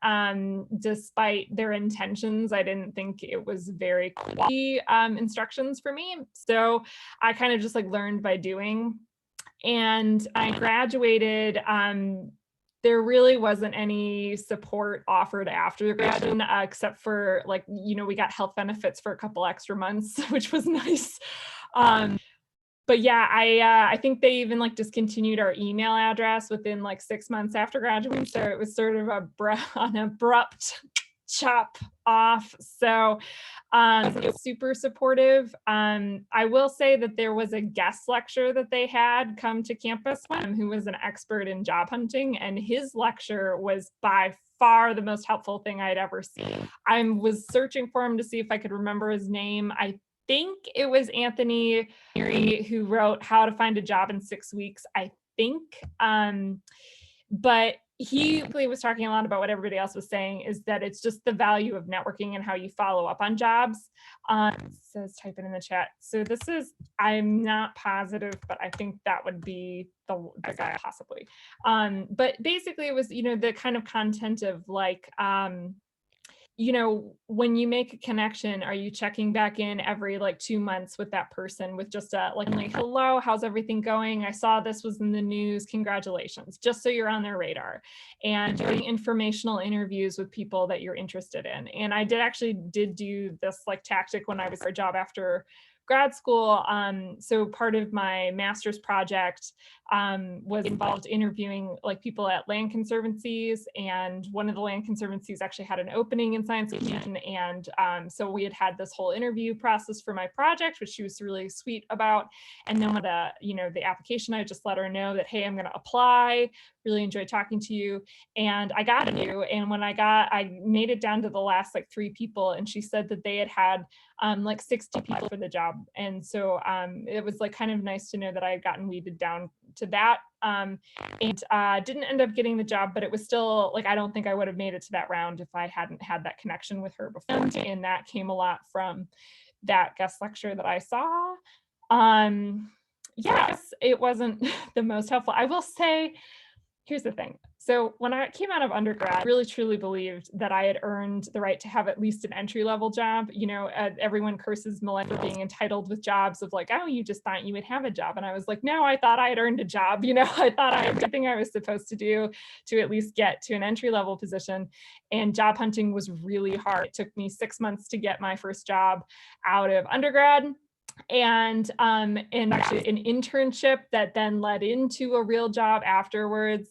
Despite their intentions, I didn't think it was very quality instructions for me. So I kind of just like learned by doing. And I graduated. There really wasn't any support offered after graduation, except for like, you know, we got health benefits for a couple extra months, which was nice. But yeah, I think they even like discontinued our email address within like 6 months after graduating. So it was sort of an abrupt chop off. So super supportive. I will say that there was a guest lecturer that they had come to campus who was an expert in job hunting, and his lecture was by far the most helpful thing I'd ever seen. I was searching for him to see if I could remember his name. I think it was Anthony who wrote How to Find a Job in 6 Weeks, I think. But he was talking a lot about what everybody else was saying, is that it's just the value of networking and how you follow up on jobs. Says type it in the chat. So this is, I'm not positive, but I think that would be the guy possibly. But basically it was, you know, the kind of content of like, you know, when you make a connection, are you checking back in every like 2 months with that person with just a like, hello, how's everything going? I saw this was in the news, congratulations, just so you're on their radar, and doing informational interviews with people that you're interested in. And I did do this like tactic when I was for a job after grad school. So part of my master's project was involved interviewing like people at land conservancies, and one of the land conservancies actually had an opening in science fiction. And so we had this whole interview process for my project, which she was really sweet about. And then with the application, I just let her know that, hey, I'm going to apply, really enjoyed talking to you. And I got you. And when I made it down to the last like 3 people, and she said that they had like 60 people for the job. And so it was like kind of nice to know that I had gotten weeded down to that, and didn't end up getting the job, but it was still like, I don't think I would have made it to that round if I hadn't had that connection with her before. And that came a lot from that guest lecture that I saw. Yes, it wasn't the most helpful. I will say, here's the thing. So when I came out of undergrad, I really truly believed that I had earned the right to have at least an entry-level job. You know, everyone curses millennials for being entitled with jobs of like, oh, you just thought you would have a job. And I was like, no, I thought I had earned a job. You know, I thought I had everything I was supposed to do to at least get to an entry-level position. And job hunting was really hard. It took me 6 months to get my first job out of undergrad. And actually an internship that then led into a real job afterwards.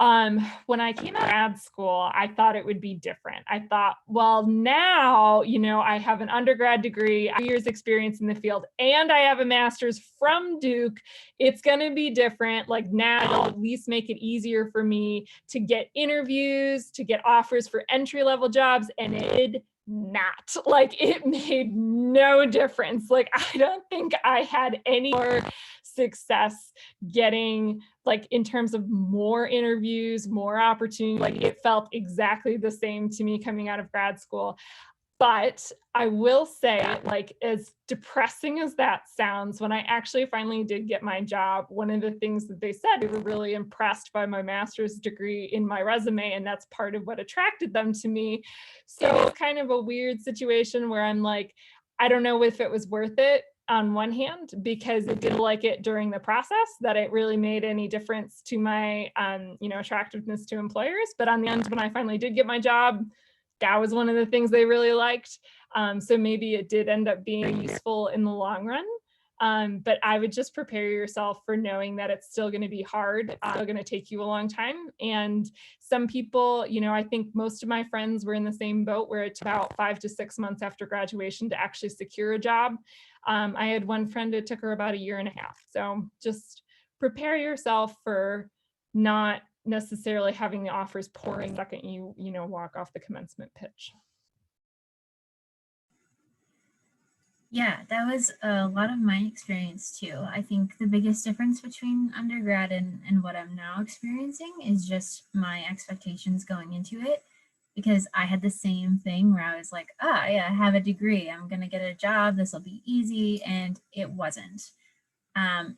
When I came out of grad school, I thought it would be different. I thought, well, now, you know, I have an undergrad degree, 2 years experience in the field, and I have a master's from Duke. It's going to be different. Like now, it'll at least make it easier for me to get interviews, to get offers for entry-level jobs, and it did not. Like it made no difference. Like I don't think I had any more success getting like in terms of more interviews, more opportunity. Like it felt exactly the same to me coming out of grad school. But I will say, like, as depressing as that sounds, when I actually finally did get my job, one of the things that they said, they were really impressed by my master's degree in my resume, and that's part of what attracted them to me. So kind of a weird situation where I'm like, I don't know if it was worth it on one hand, because it didn't like it during the process, that it really made any difference to my, attractiveness to employers. But on the end, when I finally did get my job, that was one of the things they really liked. So maybe it did end up being useful in the long run. But I would just prepare yourself for knowing that it's still going to be hard, still going to take you a long time. And some people, I think most of my friends were in the same boat where it's about 5 to 6 months after graduation to actually secure a job. I had one friend, it took her about 1.5 years. So just prepare yourself for not necessarily having the offers pouring the second you walk off the commencement pitch. Yeah, that was a lot of my experience too. I think the biggest difference between undergrad and what I'm now experiencing is just my expectations going into it, because I had the same thing where I was like, yeah, I have a degree, I'm gonna get a job, this will be easy, and it wasn't.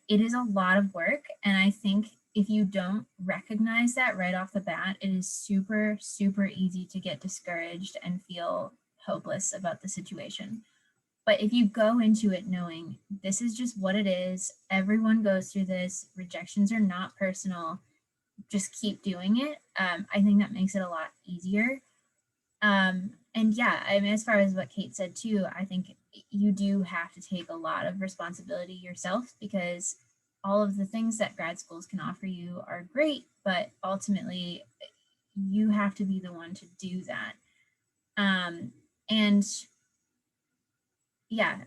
It is a lot of work, and I think if you don't recognize that right off the bat, it is super, super easy to get discouraged and feel hopeless about the situation. But if you go into it knowing this is just what it is, everyone goes through this, rejections are not personal, just keep doing it. I think that makes it a lot easier. And yeah, I mean, as far as what Kate said too, I think you do have to take a lot of responsibility yourself, because all of the things that grad schools can offer you are great, but ultimately you have to be the one to do that. And yeah,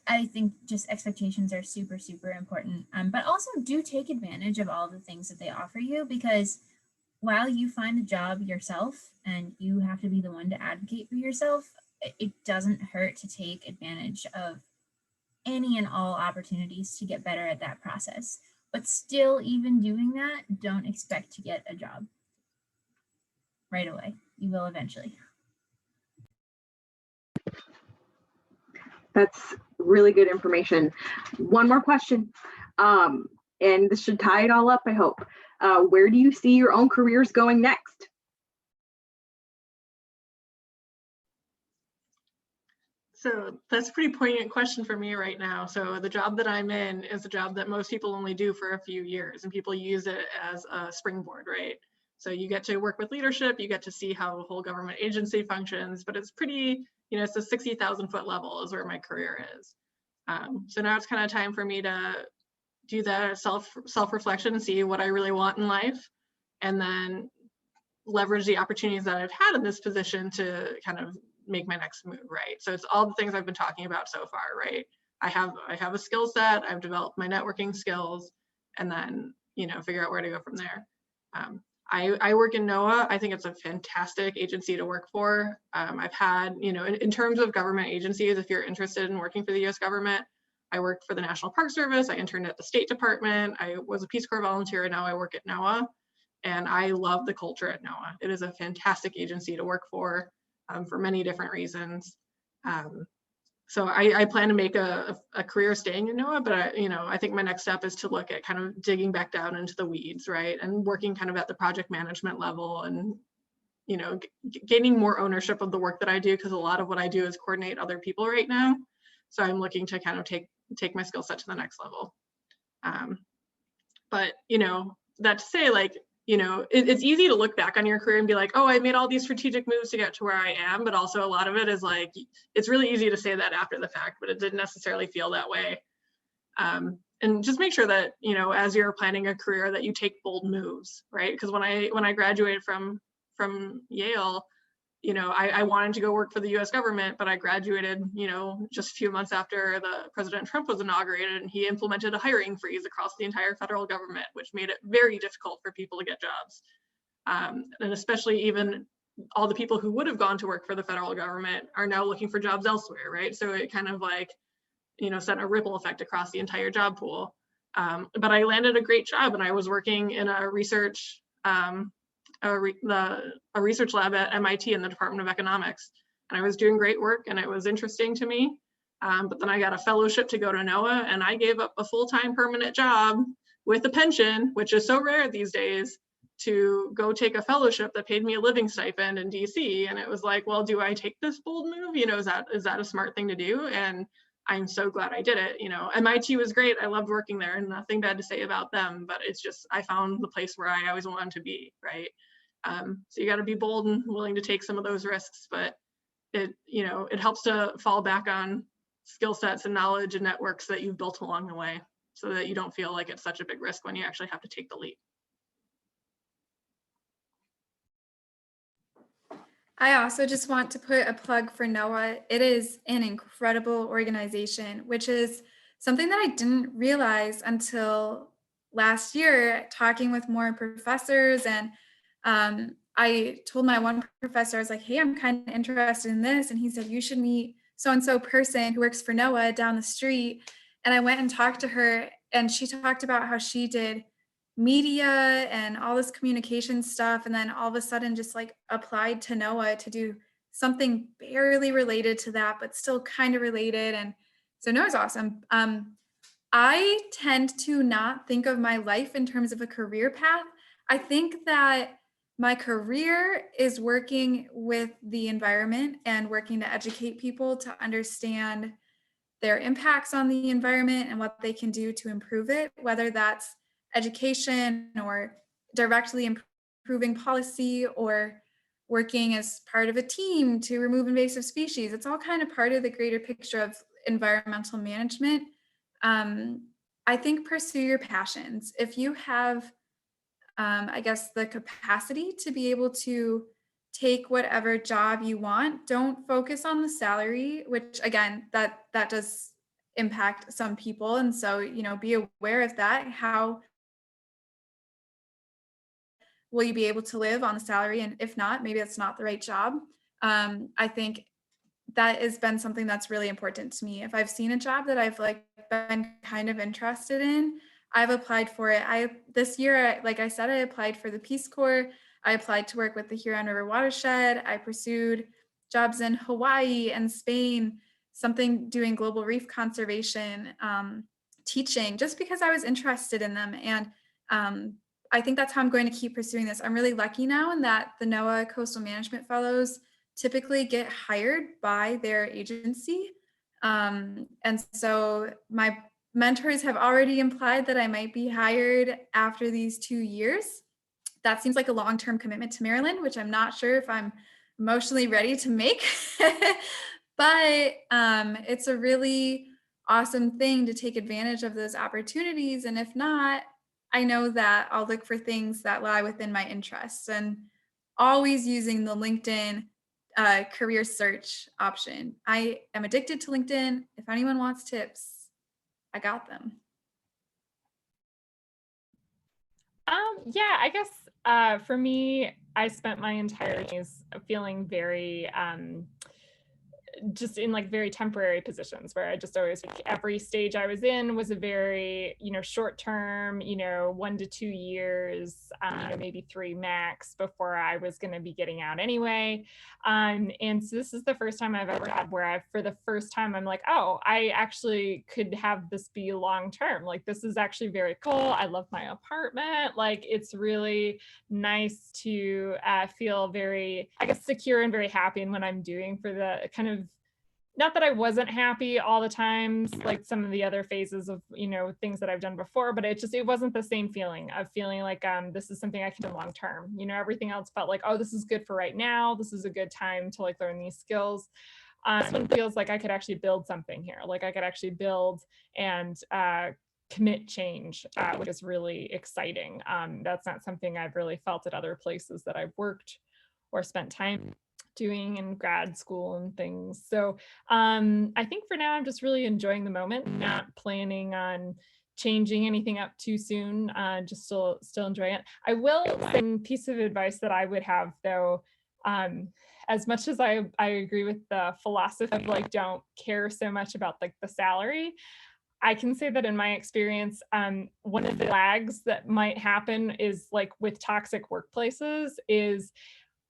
I think just expectations are super, super important, but also do take advantage of all the things that they offer you, because while you find a job yourself and you have to be the one to advocate for yourself, it doesn't hurt to take advantage of any and all opportunities to get better at that process. But still, even doing that, don't expect to get a job right away. You will eventually. That's really good information. One more question, and this should tie it all up, I hope. Where do you see your own careers going next? So that's a pretty poignant question for me right now. So the job that I'm in is a job that most people only do for a few years, and people use it as a springboard, right? So you get to work with leadership, you get to see how a whole government agency functions, but it's pretty, it's a 60,000 foot level is where my career is. So now it's kind of time for me to do that self-reflection and see what I really want in life, and then leverage the opportunities that I've had in this position to kind of make my next move, right? So it's all the things I've been talking about so far, right? I have a skill set, I've developed my networking skills, and then, figure out where to go from there. I work in NOAA. I think it's a fantastic agency to work for. I've had, in terms of government agencies, if you're interested in working for the US government, I worked for the National Park Service, I interned at the State Department, I was a Peace Corps volunteer, and now I work at NOAA. And I love the culture at NOAA. It is a fantastic agency to work for many different reasons. So I plan to make a career staying in NOAA, but I think my next step is to look at kind of digging back down into the weeds, right? And working kind of at the project management level, and gaining more ownership of the work that I do, because a lot of what I do is coordinate other people right now. So I'm looking to kind of take my skill set to the next level. But that to say, like, it's easy to look back on your career and be like, oh, I made all these strategic moves to get to where I am. But also a lot of it is like, it's really easy to say that after the fact, but it didn't necessarily feel that way. And just make sure that, as you're planning a career, that you take bold moves, right? Because when I graduated from Yale, I wanted to go work for the US government, but I graduated, just a few months after President Trump was inaugurated, and he implemented a hiring freeze across the entire federal government, which made it very difficult for people to get jobs. And especially even all the people who would have gone to work for the federal government are now looking for jobs elsewhere, right? So it kind of like, sent a ripple effect across the entire job pool. But I landed a great job, and I was working in a research a research lab at MIT in the Department of Economics. and I was doing great work and it was interesting to me. But then I got a fellowship to go to NOAA, and I gave up a full-time permanent job with a pension, which is so rare these days, to go take a fellowship that paid me a living stipend in DC. And it was like, well, do I take this bold move? You know, is that a smart thing to do? And I'm so glad I did it. You know, MIT was great. I loved working there, and nothing bad to say about them, but it's just, I found the place where I always wanted to be, right? So you got to be bold and willing to take some of those risks, but it, you know, it helps to fall back on skill sets and knowledge and networks that you've built along the way, so that you don't feel like it's such a big risk when you actually have to take the leap. I also just want to put a plug for NOAA. It is an incredible organization, which is something that I didn't realize until last year, talking with more professors. And I told my one professor, I was like, hey, I'm kind of interested in this. And he said, you should meet so-and-so person who works for NOAA down the street. And I went and talked to her, and she talked about how she did media and all this communication stuff, and then all of a sudden just like applied to NOAA to do something barely related to that, but still kind of related. And so NOAA's awesome. I tend to not think of my life in terms of a career path. I think that my career is working with the environment and working to educate people to understand their impacts on the environment and what they can do to improve it, whether that's education or directly improving policy or working as part of a team to remove invasive species. It's all kind of part of the greater picture of environmental management. I think pursue your passions. If you have, I guess, the capacity to be able to take whatever job you want, don't focus on the salary, which again, that does impact some people. And so, you know, be aware of that. How will you be able to live on the salary? And if not, maybe that's not the right job. I think that has been something that's really important to me. If I've seen a job that I've like been kind of interested in, I've applied for it. This year, like I said, I applied for the Peace Corps. I applied to work with the Huron River Watershed. I pursued jobs in Hawaii and Spain, something doing global reef conservation, teaching, just because I was interested in them. And I think that's how I'm going to keep pursuing this. I'm really lucky now in that the NOAA Coastal Management Fellows typically get hired by their agency. And so my mentors have already implied that I might be hired after these 2 years. That seems like a long-term commitment to Maryland, which I'm not sure if I'm emotionally ready to make. But it's a really awesome thing to take advantage of those opportunities. And if not, I know that I'll look for things that lie within my interests, and always using the LinkedIn career search option. I am addicted to LinkedIn. If anyone wants tips, I got them. Yeah, I guess for me, I spent my entire days feeling very just in like very temporary positions, where I just always, every stage I was in was a very, short term, 1 to 2 years, maybe 3 max, before I was going to be getting out anyway. And so this is the first time I've ever had where for the first time, I'm like, oh, I actually could have this be long term. Like, this is actually very cool. I love my apartment. Like, it's really nice to feel very, I guess, secure and very happy in what I'm doing for the kind of, not that I wasn't happy all the times, like some of the other phases of, things that I've done before, but it wasn't the same feeling of feeling like this is something I can do long term. Everything else felt like, oh, this is good for right now. This is a good time to like learn these skills. This one feels like I could actually build something here. Like I could actually build and commit change, which is really exciting. That's not something I've really felt at other places that I've worked or spent time doing in grad school and things. So I think for now, I'm just really enjoying the moment, not planning on changing anything up too soon, just still enjoying it. I will say one piece of advice that I would have, though, as much as I agree with the philosophy of like, don't care so much about like the salary, I can say that in my experience, one of the flags that might happen is like with toxic workplaces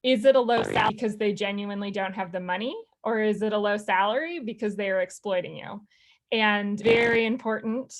is it a low salary because they genuinely don't have the money? or is it a low salary because they are exploiting you? And very important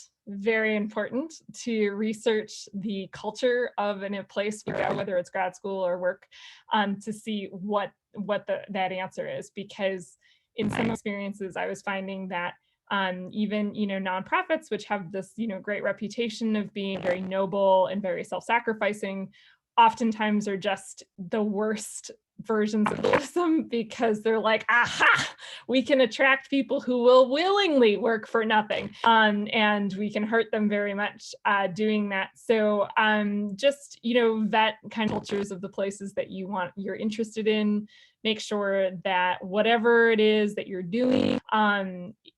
to research the culture of a place you go, whether it's grad school or work, to see what that answer is. Because in some experiences, I was finding that even, nonprofits, which have this, great reputation of being very noble and very self-sacrificing, oftentimes are just the worst versions of Buddhism, because they're like, aha, we can attract people who will willingly work for nothing, and we can hurt them very much doing that. So just vet kind of cultures of the places that you're interested in. Make sure that whatever it is that you're doing,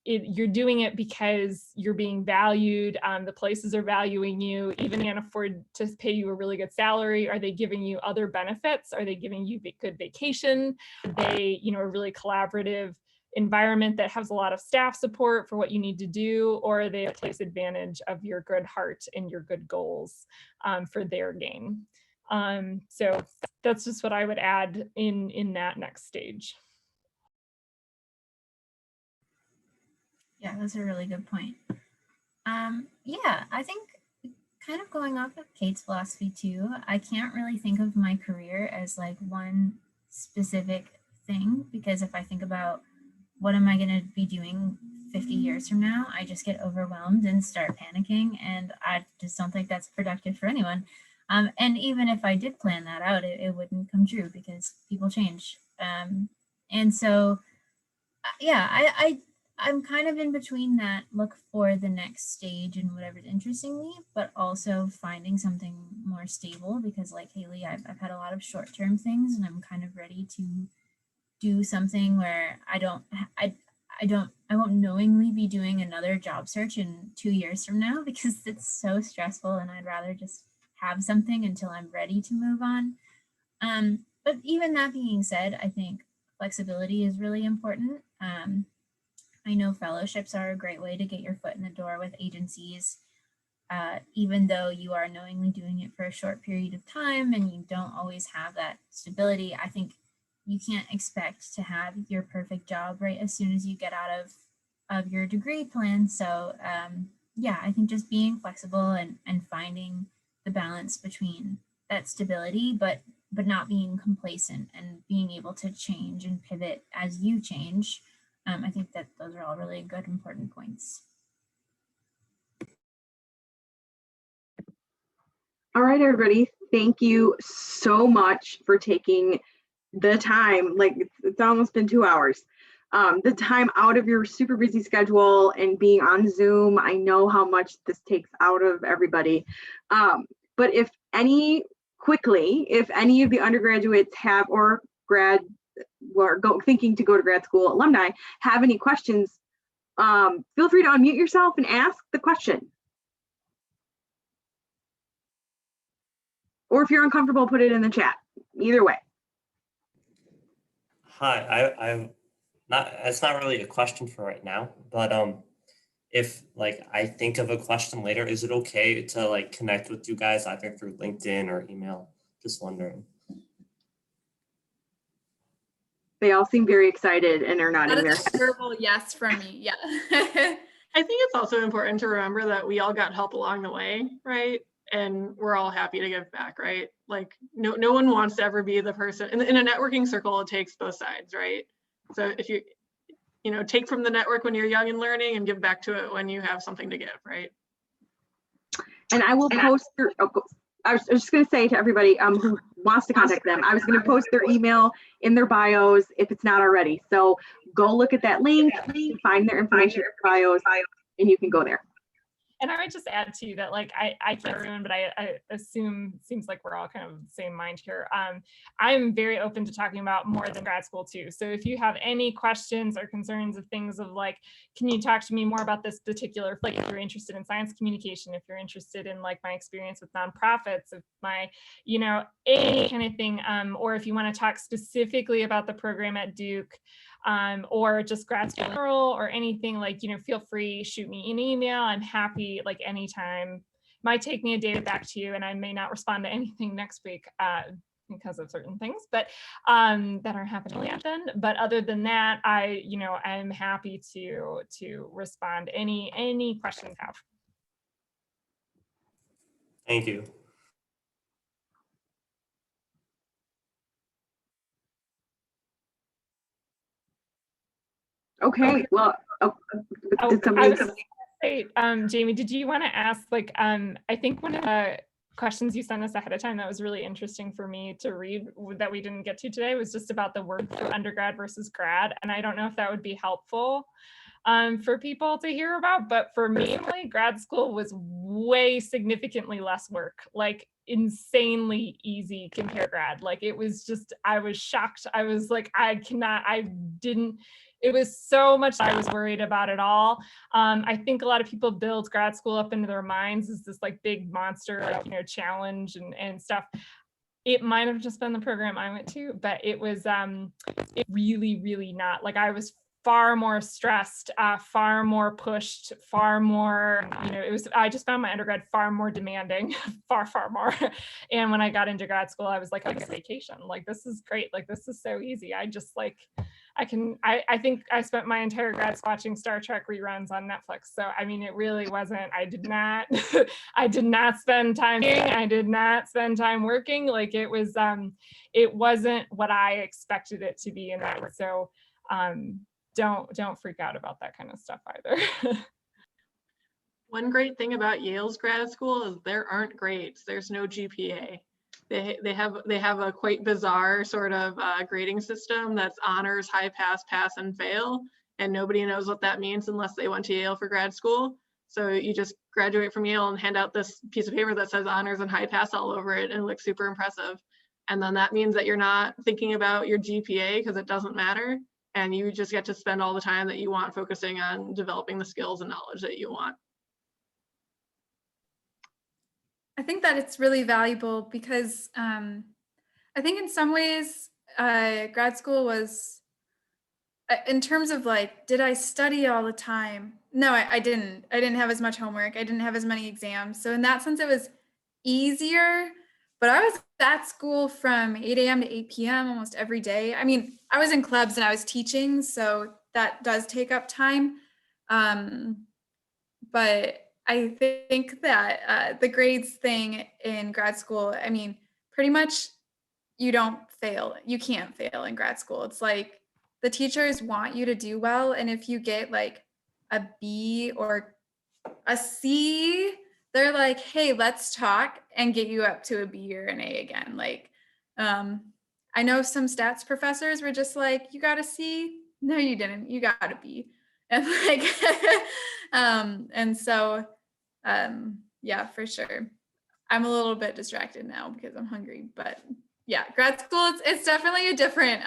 you're doing it because you're being valued. The places are valuing you. Even if they can't afford to pay you a really good salary, are they giving you other benefits? Are they giving you good vacation? Are they, a really collaborative environment that has a lot of staff support for what you need to do? Or are they take advantage of your good heart and your good goals for their gain? So that's just what I would add in that next stage. Yeah, that's a really good point. Yeah, I think kind of going off of Kate's philosophy too, I can't really think of my career as like one specific thing, because if I think about what am I going to be doing 50 years from now, I just get overwhelmed and start panicking, and I just don't think that's productive for anyone. And even if I did plan that out, it wouldn't come true because people change. And so, yeah, I'm kind of in between that look for the next stage and whatever's interesting me, but also finding something more stable, because like Haley, I've had a lot of short-term things, and I'm kind of ready to do something where I won't knowingly be doing another job search in 2 years from now, because it's so stressful, and I'd rather just have something until I'm ready to move on. But even that being said, I think flexibility is really important. I know fellowships are a great way to get your foot in the door with agencies, even though you are knowingly doing it for a short period of time and you don't always have that stability. I think you can't expect to have your perfect job right as soon as you get out of your degree plan. So yeah, I think just being flexible and finding the balance between that stability, but not being complacent and being able to change and pivot as you change. I think that those are all really good, important points. All right, everybody. Thank you so much for taking the time. Like it's almost been 2 hours. The time out of your super busy schedule and being on Zoom. I know how much this takes out of everybody. But if any of the undergraduates have or thinking to go to grad school alumni have any questions, feel free to unmute yourself and ask the question. Or if you're uncomfortable, put it in the chat. Either way. Hi, I'm not. It's not really a question for right now, but if like I think of a question later, is it okay to like connect with you guys either through LinkedIn or email? Just wondering. They all seem very excited and are nodding That their is a verbal yes from me. Yeah. I think it's also important to remember that we all got help along the way, right? And we're all happy to give back, right? Like no one wants to ever be the person in a networking circle. It takes both sides, right? So if you take from the network when you're young and learning and give back to it when you have something to give, right? And I will post your, I was just going to say to everybody who wants to contact them, I was going to post their email in their bios if it's not already. So go look at that link, find their information in their bios, and you can go there. And I would just add to that, like, I can't remember, but I assume, seems like we're all kind of the same mind here. I'm very open to talking about more than grad school too. So if you have any questions or concerns of things of like, can you talk to me more about this particular, like if you're interested in science communication, if you're interested in like my experience with nonprofits, if my, any kind of thing, or if you want to talk specifically about the program at Duke, or just grad school in general or anything, like, feel free, shoot me an email. I'm happy, like anytime. Might take me a day to get back to you and I may not respond to anything next week. because of certain things, but that are happening at then. But other than that, I'm happy to respond any questions you have. Thank you. Okay, well, did I somebody was gonna say, Jamie, did you want to ask, like, I think one of the questions you sent us ahead of time that was really interesting for me to read that we didn't get to today was just about the work through undergrad versus grad. And I don't know if that would be helpful for people to hear about, but for me, like, grad school was way significantly less work, like insanely easy compared to grad. Like, it was just, I was shocked. I was like, it was so much I was worried about it all. I think a lot of people build grad school up into their minds as this like big monster, challenge and stuff. It might have just been the program I went to, but it was it really, really not. Like, I was far more stressed, far more pushed, far more, I just found my undergrad far more demanding, far more. And when I got into grad school, I was like, I'm on vacation. Like, this is great. Like, this is so easy. I just like, I think I spent my entire grad school watching Star Trek reruns on Netflix. So, I mean, it really wasn't, I did not spend time reading. I did not spend time working. Like, it wasn't what I expected it to be in that. So, don't freak out about that kind of stuff either. One great thing about Yale's grad school is there aren't grades. There's no GPA. They have a quite bizarre sort of grading system that's honors, high pass, pass, and fail, and nobody knows what that means unless they went to Yale for grad school. So you just graduate from Yale and hand out this piece of paper that says honors and high pass all over it, and it looks super impressive. And then that means that you're not thinking about your GPA because it doesn't matter, and you just get to spend all the time that you want focusing on developing the skills and knowledge that you want. I think that it's really valuable because I think in some ways grad school was, in terms of like, did I study all the time? No, I didn't. I didn't have as much homework. I didn't have as many exams. So in that sense, it was easier. But I was at school from 8 a.m. to 8 p.m. almost every day. I mean, I was in clubs and I was teaching, so that does take up time. But I think that the grades thing in grad school, I mean, pretty much you don't fail. You can't fail in grad school. It's like the teachers want you to do well. And if you get like a B or a C, they're like, hey, let's talk and get you up to a B or an A again. Like, I know some stats professors were just like, you got a C? No, you didn't. You got a B. And like, and so, yeah, for sure. I'm a little bit distracted now because I'm hungry, but yeah, grad school, it's definitely a different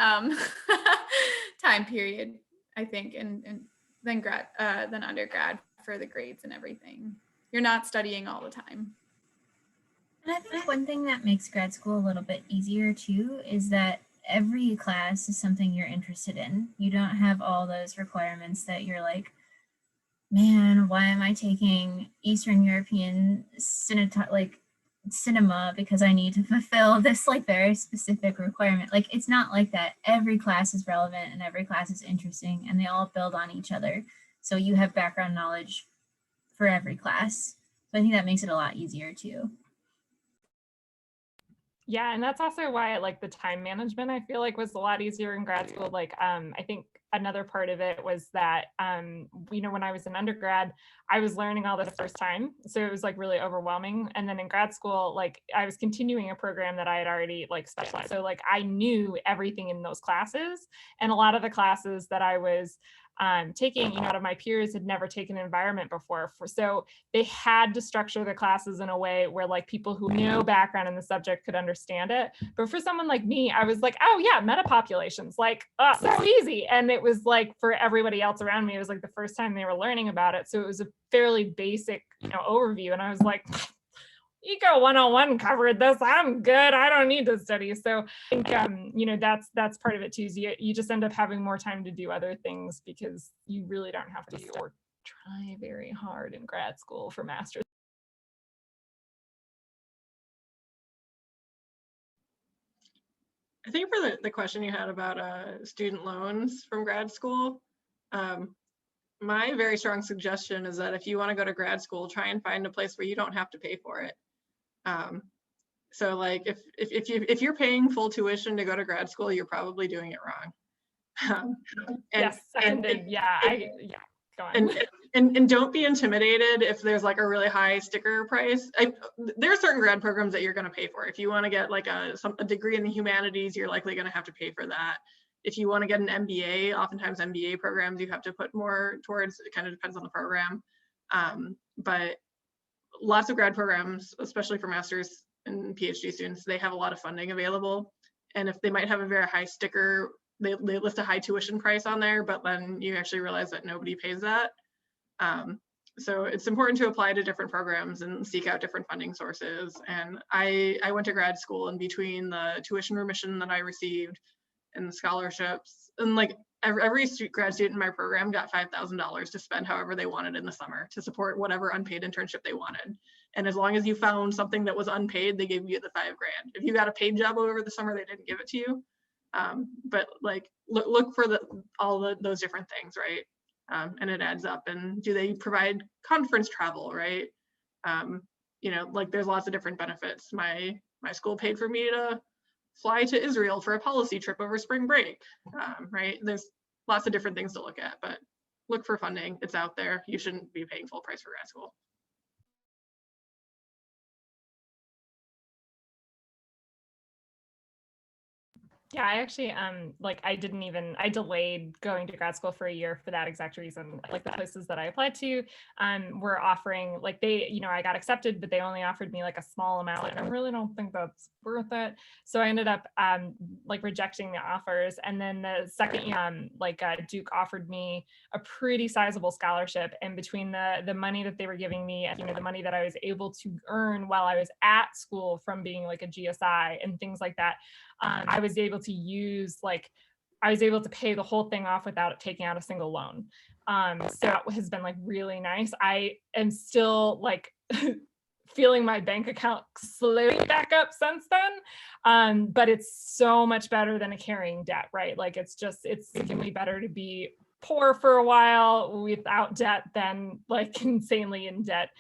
time period, I think, and than undergrad for the grades and everything. You're not studying all the time. And I think one thing that makes grad school a little bit easier too is that every class is something you're interested in. You don't have all those requirements that you're like, man, why am I taking Eastern European cinema because I need to fulfill this like very specific requirement. Like, it's not like that. Every class is relevant and every class is interesting and they all build on each other. So you have background knowledge for every class. So I think that makes it a lot easier too. Yeah, and that's also why like the time management I feel like was a lot easier in grad school. Like I think another part of it was that when I was in undergrad, I was learning all this the first time. So it was like really overwhelming. And then in grad school, like I was continuing a program that I had already like specialized. So like I knew everything in those classes, and a lot of the classes that I was taking, a lot of my peers had never taken environment before. So they had to structure the classes in a way where like people who no background in the subject could understand it. But for someone like me, I was like, oh yeah, metapopulations, like so easy. And it was like for everybody else around me, it was like the first time they were learning about it. So it was a fairly basic, overview. And I was like, Eco 101 covered this. I'm good. I don't need to study. So I think, that's part of it too. Is you just end up having more time to do other things because you really don't have to try very hard in grad school for master's. I think for the question you had about student loans from grad school, my very strong suggestion is that if you want to go to grad school, try and find a place where you don't have to pay for it. So like if you're paying full tuition to go to grad school, you're probably doing it wrong. Yes, seconded. Yeah, go on. And don't be intimidated if there's like a really high sticker price. There are certain grad programs that you're going to pay for. If you want to get like a degree in the humanities, you're likely going to have to pay for that. If you want to get an MBA, oftentimes MBA programs, you have to put more towards, it kind of depends on the program. But lots of grad programs, especially for master's and PhD students, they have a lot of funding available. And if they might have a very high sticker, they list a high tuition price on there, but then you actually realize that nobody pays that. So it's important to apply to different programs and seek out different funding sources. And I went to grad school, and between the tuition remission that I received and the scholarships, and like every grad student in my program got $5,000 to spend however they wanted in the summer to support whatever unpaid internship they wanted. And as long as you found something that was unpaid, they gave you the $5,000. If you got a paid job over the summer, they didn't give it to you. But like look for all those different things, right? And it adds up. And do they provide conference travel, right? You know, like there's lots of different benefits. My school paid for me to fly to Israel for a policy trip over spring break, right? There's lots of different things to look at, but look for funding. It's out there. You shouldn't be paying full price for grad school. Yeah, I actually I delayed going to grad school for a year for that exact reason. Like the places that I applied to were offering, like I got accepted, but they only offered me like a small amount, and I really don't think that's worth it. So I ended up like rejecting the offers. And then the second year, Duke offered me a pretty sizable scholarship, and between the money that they were giving me and the money that I was able to earn while I was at school from being like a GSI and things like that, I was able to pay the whole thing off without taking out a single loan. So that has been like really nice. I am still like feeling my bank account slowly back up since then. But it's so much better than a carrying debt, right? Like it's significantly better to be poor for a while without debt than like insanely in debt.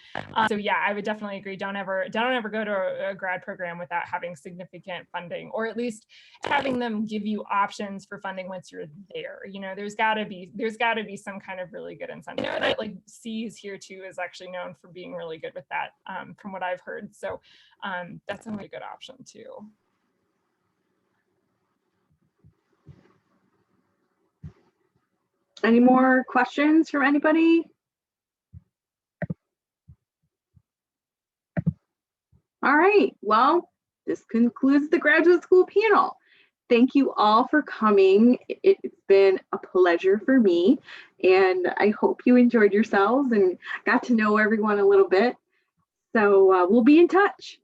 So yeah, I would definitely agree. Don't ever go to a grad program without having significant funding, or at least having them give you options for funding once you're there. There's got to be some kind of really good incentive. That like C's here too is actually known for being really good with that, from what I've heard. So that's a really good option too. Any more questions from anybody? All right, well, this concludes the graduate school panel. Thank you all for coming. It's been a pleasure for me, and I hope you enjoyed yourselves and got to know everyone a little bit. So we'll be in touch.